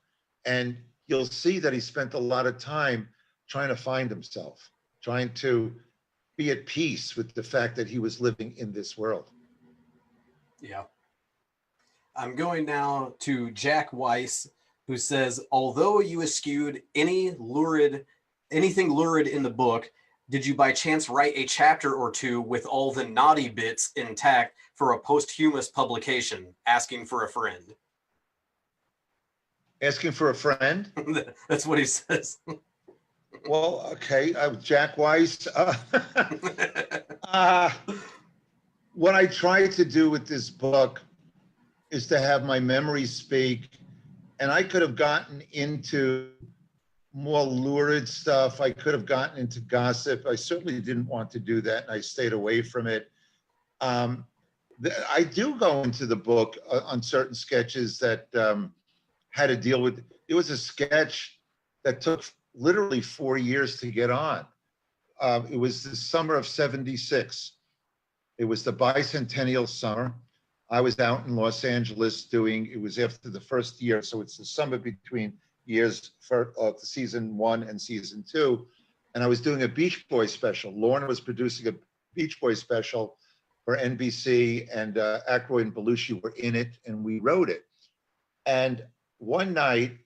And you'll see that he spent a lot of time trying to find himself, trying to be at peace with the fact that he was living in this world.
Yeah. I'm going now to Jack Weiss, who says, although you eschewed anything lurid in the book, did you by chance write a chapter or two with all the naughty bits intact for a posthumous publication, asking for a friend?
Asking for a friend?
That's what he says.
Well, okay, Jack Weiss. What I tried to do with this book is to have my memory speak, and I could have gotten into more lurid stuff. I could have gotten into gossip. I certainly didn't want to do that, and I stayed away from it. I do go into the book on certain sketches that had to deal with. It was a sketch that took literally 4 years to get on. It was the summer of '76. It was the bicentennial summer. I was out in Los Angeles it was after the first year, so it's the summer between years for season 1 and season 2. And I was doing a Beach Boys special. Lorna was producing a Beach Boys special for NBC, and Aykroyd and Belushi were in it, and we wrote it. And one night,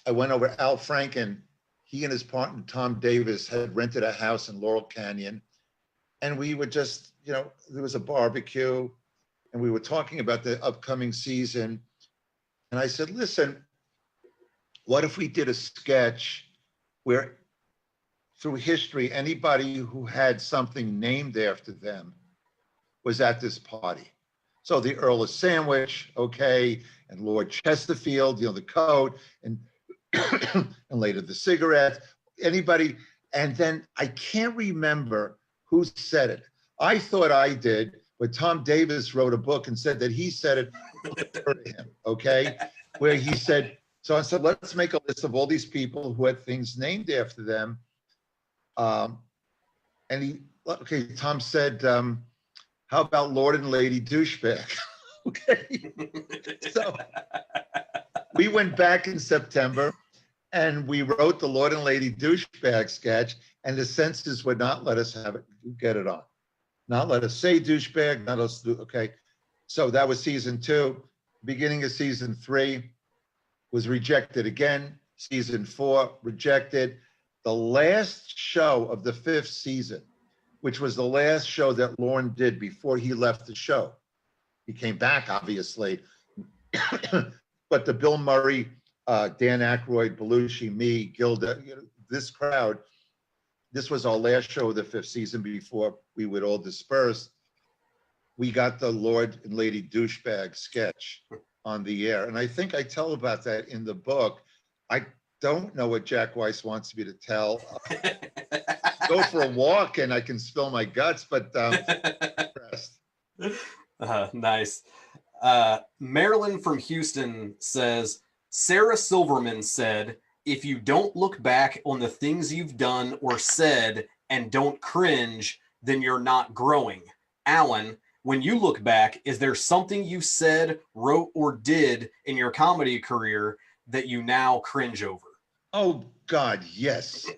I went over Al Franken. He and his partner, Tom Davis, had rented a house in Laurel Canyon. And we were just, there was a barbecue, and we were talking about the upcoming season. And I said, listen, what if we did a sketch where through history, anybody who had something named after them was at this party? So the Earl of Sandwich, okay, and Lord Chesterfield, the coat, and and later the cigarette, anybody. And then I can't remember who said it. I thought I did, but Tom Davis wrote a book and said that he said it to him, okay, where he said, so I said, let's make a list of all these people who had things named after them. And Tom said, how about Lord and Lady Douchebag? Okay. So we went back in September and we wrote the Lord and Lady Douchebag sketch, and the censors would not let us get it on. Not let us say douchebag, not us do, okay. So that was season 2. Beginning of season 3 was rejected again. Season 4, rejected. The last show of the 5th season, which was the last show that Lorne did before he left the show. He came back, obviously. But the Bill Murray, Dan Aykroyd, Belushi, me, Gilda, this crowd, this was our last show of the 5th season before we would all disperse. We got the Lord and Lady Douchebag sketch on the air. And I think I tell about that in the book. I don't know what Jack Weiss wants me to tell. Go for a walk and I can spill my guts, but
nice. Marilyn from Houston says, Sarah Silverman said, if you don't look back on the things you've done or said and don't cringe, then you're not growing. Alan, when you look back, is there something you said, wrote, or did in your comedy career that you now cringe over?
Oh, God, yes.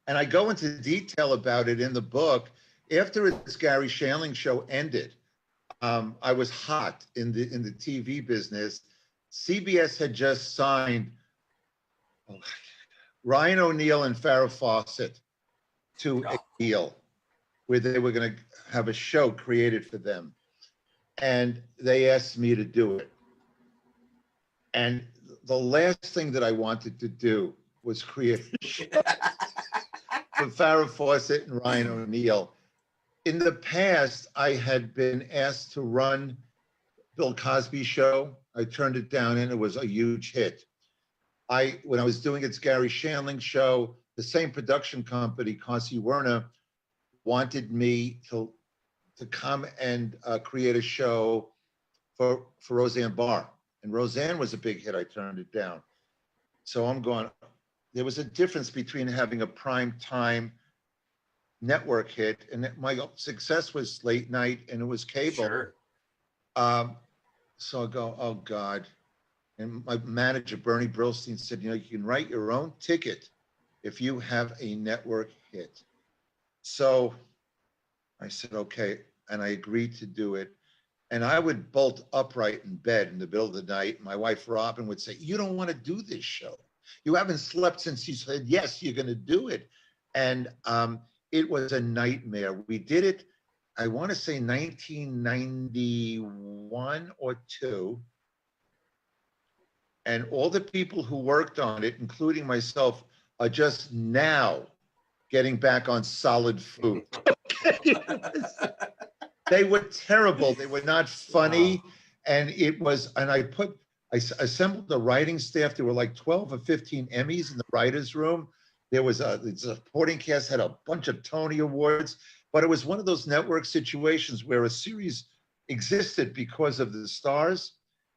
And I go into detail about it in the book. After this Gary Shandling show ended, I was hot in the TV business. CBS had just signed Ryan O'Neal and Farrah Fawcett to a deal where they were going to have a show created for them. And they asked me to do it. And the last thing that I wanted to do was create a show for Farrah Fawcett and Ryan O'Neal. In the past, I had been asked to run Bill Cosby show. I turned it down and it was a huge hit. When I was doing its Gary Shandling show, the same production company, Carsey Werner, wanted me to come and create a show for Roseanne Barr. And Roseanne was a big hit. I turned it down. So I'm going, there was a difference between having a prime time network hit, and my success was late night and it was cable.
Sure.
So I go, oh God. And my manager, Bernie Brillstein, said, you know, you can write your own ticket if you have a network hit. So I said, okay. And I agreed to do it. And I would bolt upright in bed in the middle of the night. My wife, Robin, would say, you don't want to do this show. You haven't slept since you said, yes, you're going to do it. And it was a nightmare. We did it, I want to say 1991 or two. And all the people who worked on it, including myself, are just now getting back on solid food. Okay. They were terrible. They were not funny. And it was, and I assembled the writing staff. There were like 12 or 15 Emmys in the writer's room. There was the supporting cast had a bunch of Tony Awards, but it was one of those network situations where a series existed because of the stars.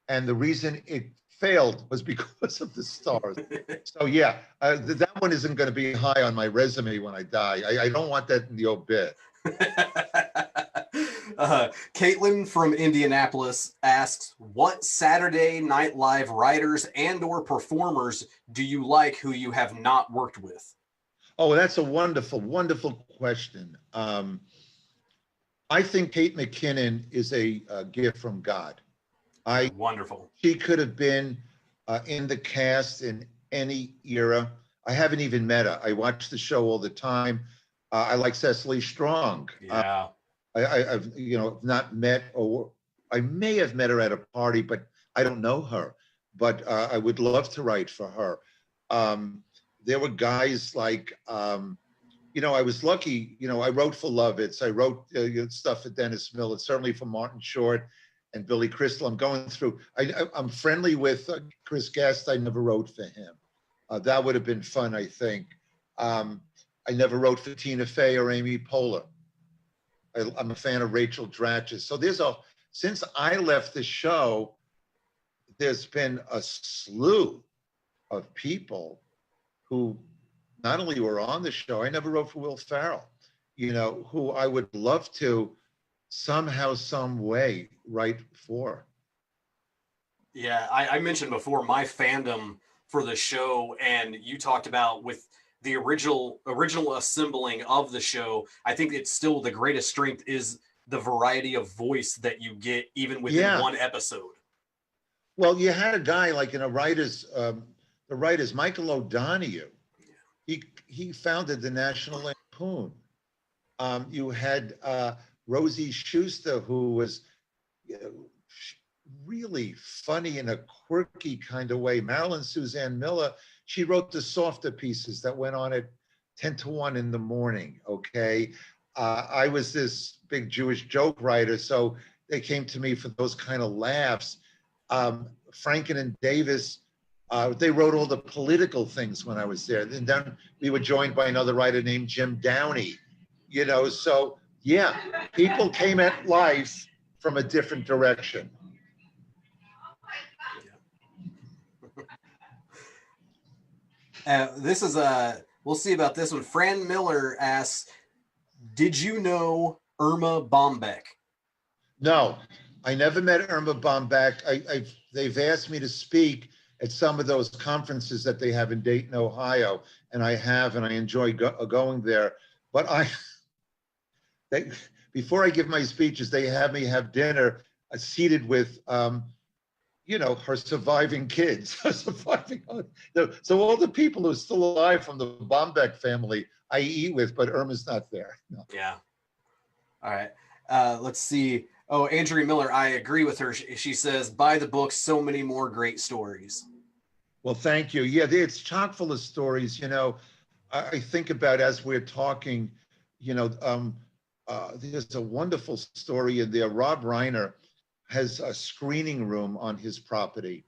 And the reason it failed was because of the stars. So yeah, that one isn't going to be high on my resume when I die. I don't want that in the obit.
Caitlin from Indianapolis asks, what Saturday Night Live writers and or performers do you like who you have not worked with?
Oh, that's a wonderful, wonderful question. I think Kate McKinnon is a gift from God.
Wonderful.
She could have been in the cast in any era. I haven't even met her. I watch the show all the time. I like Cecily Strong.
Yeah.
I've not met, or I may have met her at a party, but I don't know her. But I would love to write for her. There were guys like, I was lucky. I wrote for Lovitz. I wrote stuff for Dennis Miller, certainly for Martin Short and Billy Crystal. I'm going through. I'm friendly with Chris Guest. I never wrote for him. That would have been fun, I think. I never wrote for Tina Fey or Amy Poehler. I'm a fan of Rachel Dratch. So since I left the show, there's been a slew of people who not only were on the show, I never wrote for Will Ferrell, who I would love to somehow, some way write for.
Yeah, I mentioned before my fandom for the show, and you talked about with the original assembling of the show. I think it's still the greatest strength is the variety of voice that you get even within one episode.
Well, you had a guy like in the writers, Michael O'Donoghue. He founded the National Lampoon. You had Rosie Schuster, who was really funny in a quirky kind of way. Marilyn Suzanne Miller, she wrote the softer pieces that went on at 10 to 1 in the morning, okay? I was this big Jewish joke writer, so they came to me for those kind of laughs. Franken and Davis, they wrote all the political things when I was there. And then we were joined by another writer named Jim Downey, so yeah, people came at life from a different direction.
This is we'll see about this one. Fran Miller asks, did you know Irma Bombeck?
No, I never met Irma Bombeck. They've asked me to speak at some of those conferences that they have in Dayton, Ohio, and I have, and I enjoy going there. But before I give my speeches, they have me have dinner seated with her surviving kids. So all the people who are still alive from the Bombeck family I eat with, but Irma's not there. No.
Yeah. All right. Let's see. Oh, Andrea Miller, I agree with her. She says, buy the book, so many more great stories.
Well, thank you. Yeah, it's chock full of stories. I think about as we're talking, there's a wonderful story in there. Rob Reiner has a screening room on his property,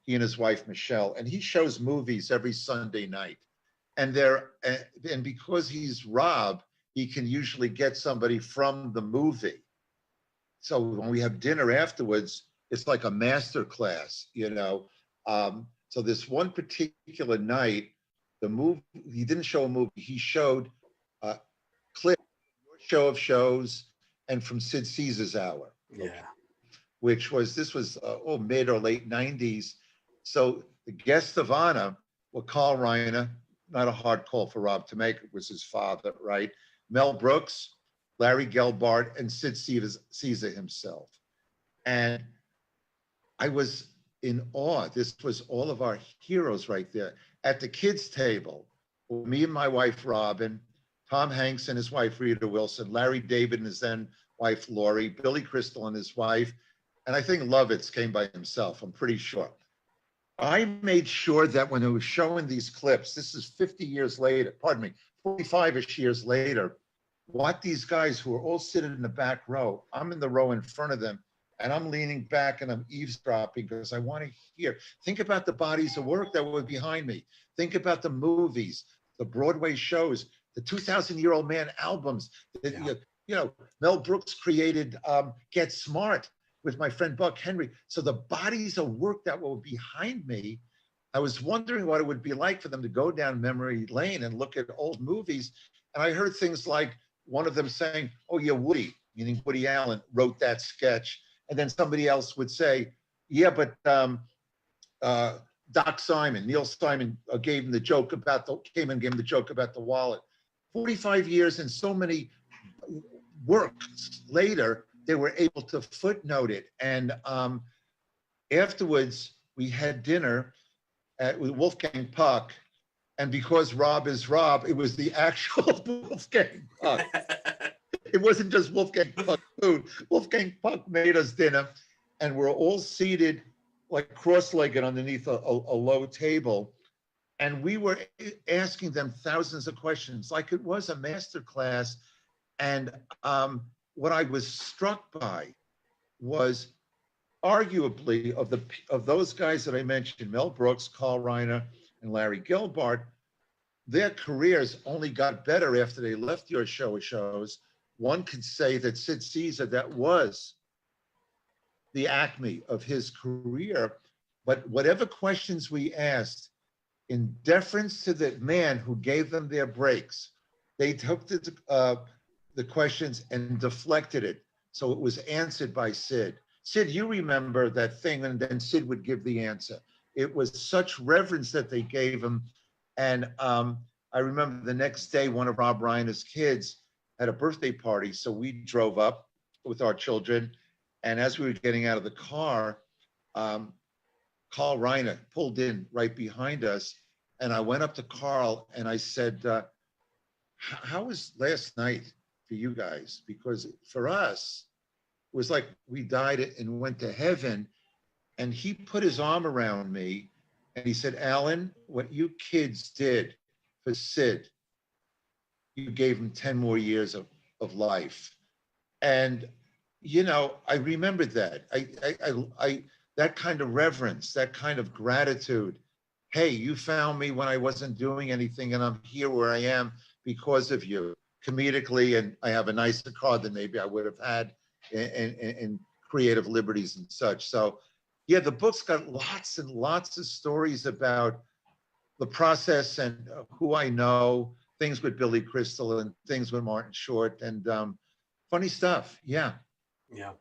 he and his wife, Michelle, and he shows movies every Sunday night. And because he's Rob, he can usually get somebody from the movie. So when we have dinner afterwards, it's like a master class, So this one particular night, the movie, he didn't show a movie, he showed a clip, your show of shows, and from Sid Caesar's Hour.
Yeah.
Which was, this was mid or late 90s. So the guests of honor were Carl Reiner, not a hard call for Rob to make, it was his father, right? Mel Brooks, Larry Gelbart, and Sid Caesar himself. And I was in awe. This was all of our heroes right there. At the kids' table, me and my wife, Robin, Tom Hanks and his wife, Rita Wilson, Larry David and his then wife, Lori, Billy Crystal and his wife, and I think Lovitz came by himself, I'm pretty sure. I made sure that when they were showing these clips, this is 50 years later, pardon me, 45-ish years later, what these guys who are all sitting in the back row, I'm in the row in front of them, and I'm leaning back and I'm eavesdropping because I want to hear. Think about the bodies of work that were behind me. Think about the movies, the Broadway shows, the 2,000-Year-Old Man albums.
Yeah.
You know, Mel Brooks created Get Smart with my friend Buck Henry. So the bodies of work that were behind me, I was wondering what it would be like for them to go down memory lane and look at old movies. And I heard things like one of them saying, oh yeah, Woody, meaning Woody Allen, wrote that sketch. And then somebody else would say, yeah, but Doc Simon, Neil Simon gave him the joke about came and gave him the joke about the wallet. 45 years and so many works later, they were able to footnote it. And afterwards, we had dinner with Wolfgang Puck. And because Rob is Rob, it was the actual Wolfgang Puck. It wasn't just Wolfgang Puck food. Wolfgang Puck made us dinner, and we're all seated like cross-legged underneath a low table. And we were asking them thousands of questions, like it was a master class. And what I was struck by was arguably of those guys that I mentioned, Mel Brooks, Carl Reiner, and Larry Gelbart, their careers only got better after they left your show of shows. One could say that Sid Caesar, that was the acme of his career. But whatever questions we asked, in deference to the man who gave them their breaks, they took the questions and deflected it. So it was answered by Sid. Sid, you remember that thing, and then Sid would give the answer. It was such reverence that they gave him. And I remember the next day, one of Rob Reiner's kids had a birthday party. So we drove up with our children. And as we were getting out of the car, Carl Reiner pulled in right behind us. And I went up to Carl and I said, how was last night for you guys? Because for us, it was like we died and went to heaven. And he put his arm around me and he said, Alan, what you kids did for Sid, you gave him 10 more years of life. And, you know, I remembered that. I that kind of reverence, that kind of gratitude. Hey, you found me when I wasn't doing anything and I'm here where I am because of you, comedically, and I have a nicer car than maybe I would have had in creative liberties and such. So yeah, the book's got lots and lots of stories about the process and who I know, things with Billy Crystal and things with Martin Short, and funny stuff. Yeah.
Yeah.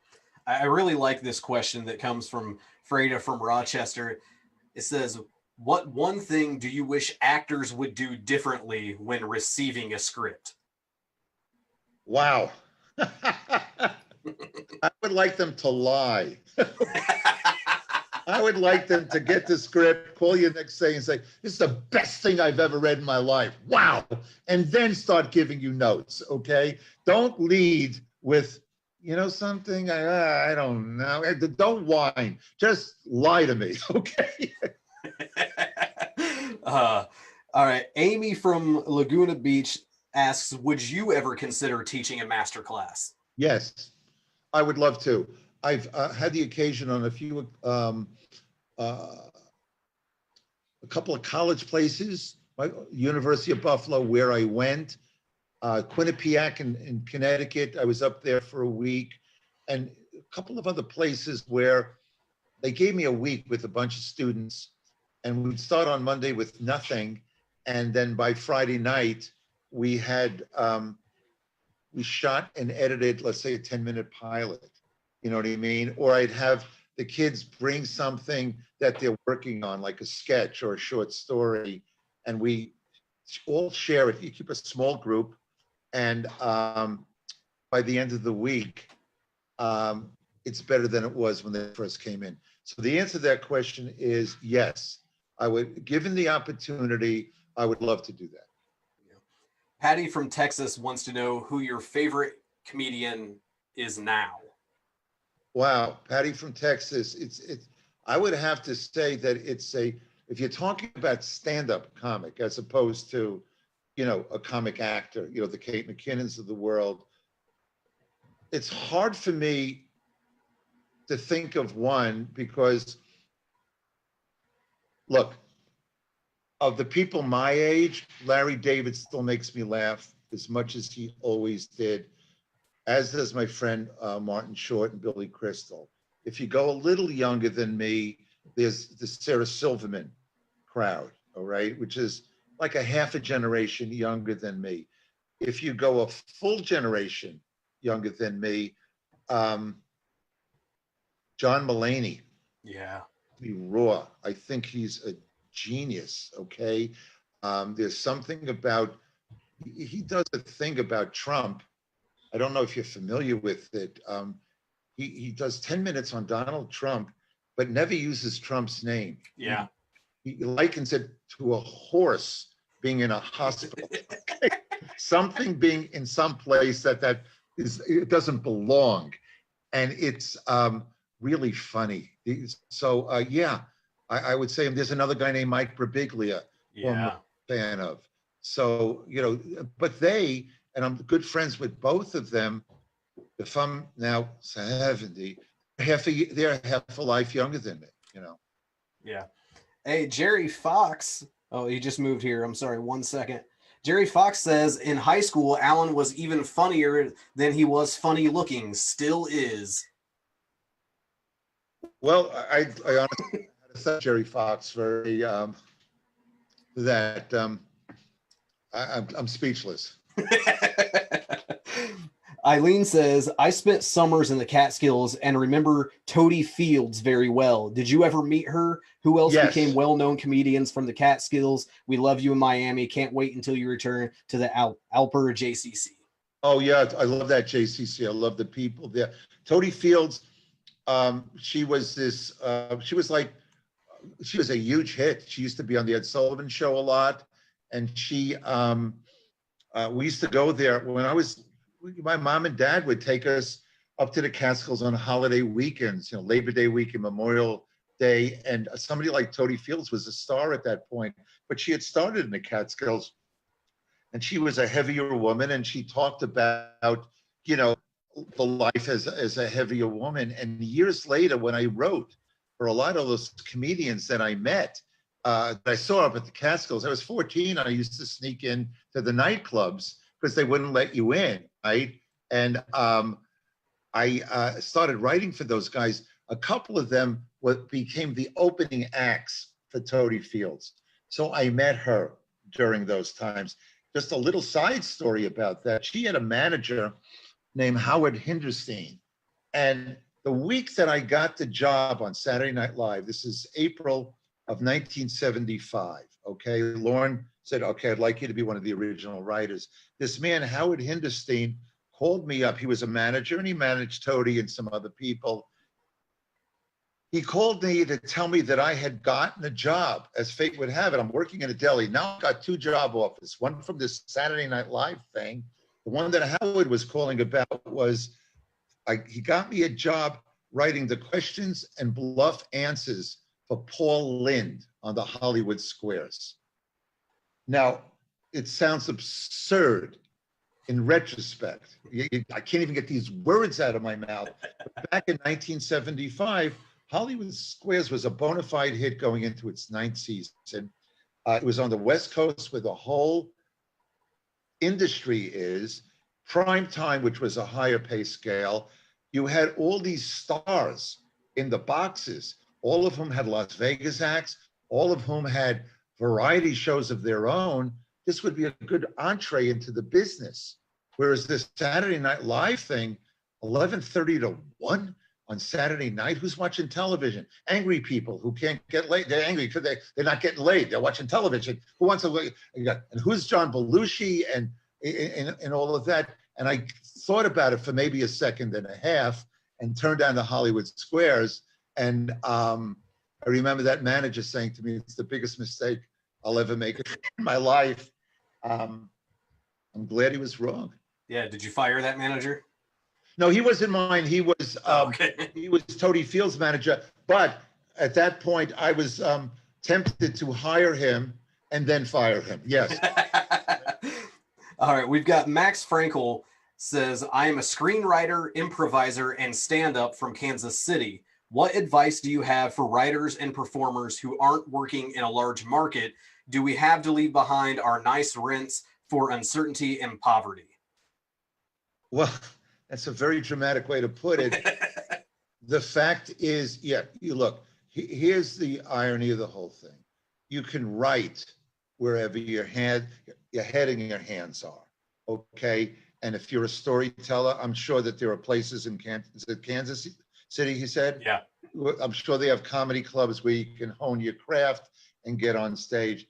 I really like this question that comes from Freda from Rochester. It says, what one thing do you wish actors would do differently when receiving a script?
Wow. I would like them to lie. I would like them to get the script, call you next day and say, this is the best thing I've ever read in my life. Wow. And then start giving you notes, okay? Don't lead with, you know something, I don't know. Don't whine. Just lie to me, okay?
All right. Amy from Laguna Beach asks, would you ever consider teaching a master class?
Yes, I would love to. I've had the occasion on a couple of college places, like University of Buffalo, where I went, Quinnipiac in Connecticut. I was up there for a week, and a couple of other places where they gave me a week with a bunch of students, and we'd start on Monday with nothing, And then by Friday night, we had, we shot and edited, let's say a 10-minute pilot. You know what I mean? Or I'd have the kids bring something that they're working on, like a sketch or a short story, and we all share it. You keep a small group, and by the end of the week, um, it's better than it was when they first came in. So the answer to that question is yes. I would, given the opportunity, I would love to do that.
Patty from Texas wants to know who your favorite comedian is now.
Wow, Patty from Texas. It's. I would have to say that it's a. If you're talking about stand-up comic as opposed to, you know, a comic actor, you know, the Kate McKinnons of the world, it's hard for me to think of one because, look, of the people my age, Larry David still makes me laugh as much as he always did, as does my friend Martin Short and Billy Crystal. If you go a little younger than me, there's the Sarah Silverman crowd, all right, which is like a half a generation younger than me. If you go a full generation younger than me, um, John Mulaney,
Yeah.
be raw. I think he's a genius. Okay, there's something about he does a thing about Trump. I don't know if you're familiar with it. He does 10 minutes on Donald Trump, but never uses Trump's name.
Yeah.
He likens it to a horse being in a hospital. Okay? Something being in some place that is it doesn't belong, and it's really funny. So yeah, I would say there's another guy named Mike Birbiglia who I'm
Yeah.
a fan of. So you know, but they and I'm good friends with both of them. If I'm now 70, they're half a life younger than me. You know.
Yeah. Hey, Jerry Fox. Oh, he just moved here. I'm sorry. 1 second. Jerry Fox says in high school, Alan was even funnier than he was funny looking. Still is.
Well, I honestly had to thank Jerry Fox for that. I'm speechless.
Eileen says, I spent summers in the Catskills and remember Toady Fields very well. Did you ever meet her? Who else became
Yes.
well-known comedians from the Catskills? We love you in Miami. Can't wait until you return to the Alper JCC.
Oh yeah, I love that JCC. I love the people there. Toady Fields, she was this. She was like, she was a huge hit. She used to be on the Ed Sullivan Show a lot, and she. We used to go there when I was. My mom and dad would take us up to the Catskills on holiday weekends. You know, Labor Day weekend, Memorial Day, and somebody like Toady Fields was a star at that point. But she had started in the Catskills, and she was a heavier woman, and she talked about, you know, the life as a heavier woman. And years later, when I wrote for a lot of those comedians that I met, that I saw up at the Catskills, I was 14. I used to sneak in to the nightclubs because they wouldn't let you in, right? And I started writing for those guys. A couple of them became the opening acts for Toady Fields. So I met her during those times. Just a little side story about that. She had a manager named Howard Hinderstein. And the week that I got the job on Saturday Night Live, this is April of 1975, okay? Lorne said, okay, I'd like you to be one of the original writers. This man, Howard Hinderstein, called me up. He was a manager and he managed Toady and some other people. He called me to tell me that I had gotten a job, as fate would have it. I'm working in a deli. Now I've got two job offers, one from this Saturday Night Live thing. The one that Howard was calling about was, he got me a job writing the questions and bluff answers for Paul Lynde on the Hollywood Squares. Now, it sounds absurd in retrospect. I can't even get these words out of my mouth. But back in 1975, Hollywood Squares was a bona fide hit going into its ninth season. It was on the West Coast where the whole industry is. Prime time, which was a higher pay scale. You had all these stars in the boxes, all of whom had Las Vegas acts, all of whom had variety shows of their own, this would be a good entree into the business. Whereas this Saturday Night Live thing, 11:30 to 1 on Saturday night, who's watching television? Angry people who can't get laid. They're angry because they're not getting laid. They're watching television. Who wants to? And who's John Belushi and all of that? And I thought about it for maybe a second and a half and turned down the Hollywood Squares. And I remember that manager saying to me, "It's the biggest mistake I'll ever make in my life." I'm glad he was wrong.
Yeah. Did you fire that manager?
No, he wasn't mine. He was he was Tony Field's manager. But at that point, I was tempted to hire him and then fire him. Yes.
All right. We've got Max Frankel says, I am a screenwriter, improviser, and stand-up from Kansas City. What advice do you have for writers and performers who aren't working in a large market? Do we have to leave behind our nice rents for uncertainty and poverty?
Well, that's a very dramatic way to put it. The fact is, yeah, you look, here's the irony of the whole thing. You can write wherever your head and your hands are, okay? And if you're a storyteller, I'm sure that there are places in Kansas City, he said?
Yeah.
I'm sure they have comedy clubs where you can hone your craft and get on stage.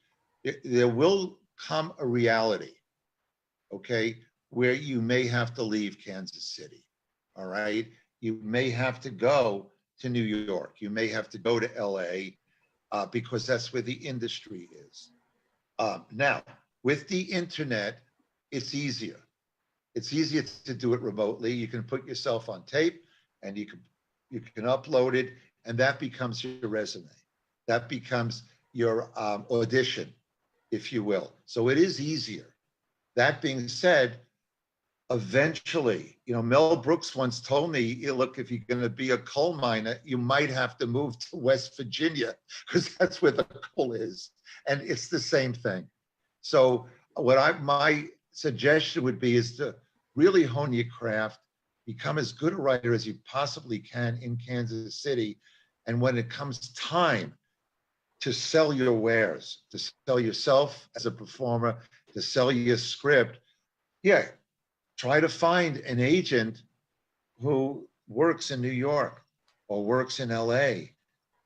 There will come a reality, okay, where you may have to leave Kansas City, all right? You may have to go to New York. You may have to go to LA because that's where the industry is. Now, with the internet, it's easier. It's easier to do it remotely. You can put yourself on tape and you can upload it, and that becomes your resume. That becomes your audition, if you will. So it is easier. That being said, eventually, Mel Brooks once told me, look, if you're going to be a coal miner, you might have to move to West Virginia because that's where the coal is. And it's the same thing. So my suggestion would be is to really hone your craft, become as good a writer as you possibly can in Kansas City. And when it comes time to sell your wares, to sell yourself as a performer, to sell your script, yeah, try to find an agent who works in New York or works in LA,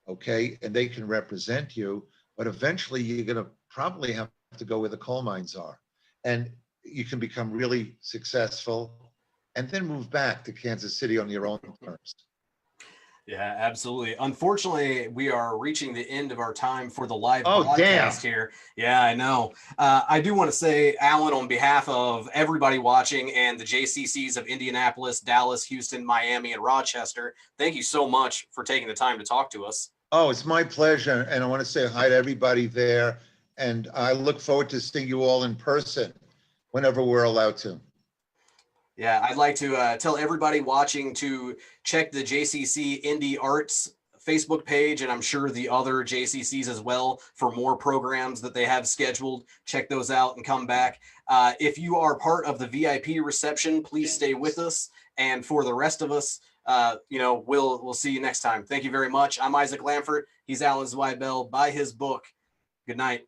okay? And they can represent you, but eventually you're gonna probably have to go where the coal mines are. And you can become really successful and then move back to Kansas City on your own terms.
Yeah, absolutely. Unfortunately, we are reaching the end of our time for the live broadcast here. Yeah, I know. I do want to say, Alan, on behalf of everybody watching and the JCCs of Indianapolis, Dallas, Houston, Miami, and Rochester, thank you so much for taking the time to talk to us.
Oh, it's my pleasure. And I want to say hi to everybody there. And I look forward to seeing you all in person whenever we're allowed to.
Yeah, I'd like to tell everybody watching to check the JCC Indie Arts Facebook page, and I'm sure the other JCCs as well for more programs that they have scheduled. Check those out and come back. If you are part of the VIP reception, please stay with us. And for the rest of us, we'll see you next time. Thank you very much. I'm Isaac Lamford. He's Alan Zweibel. Buy his book. Good night.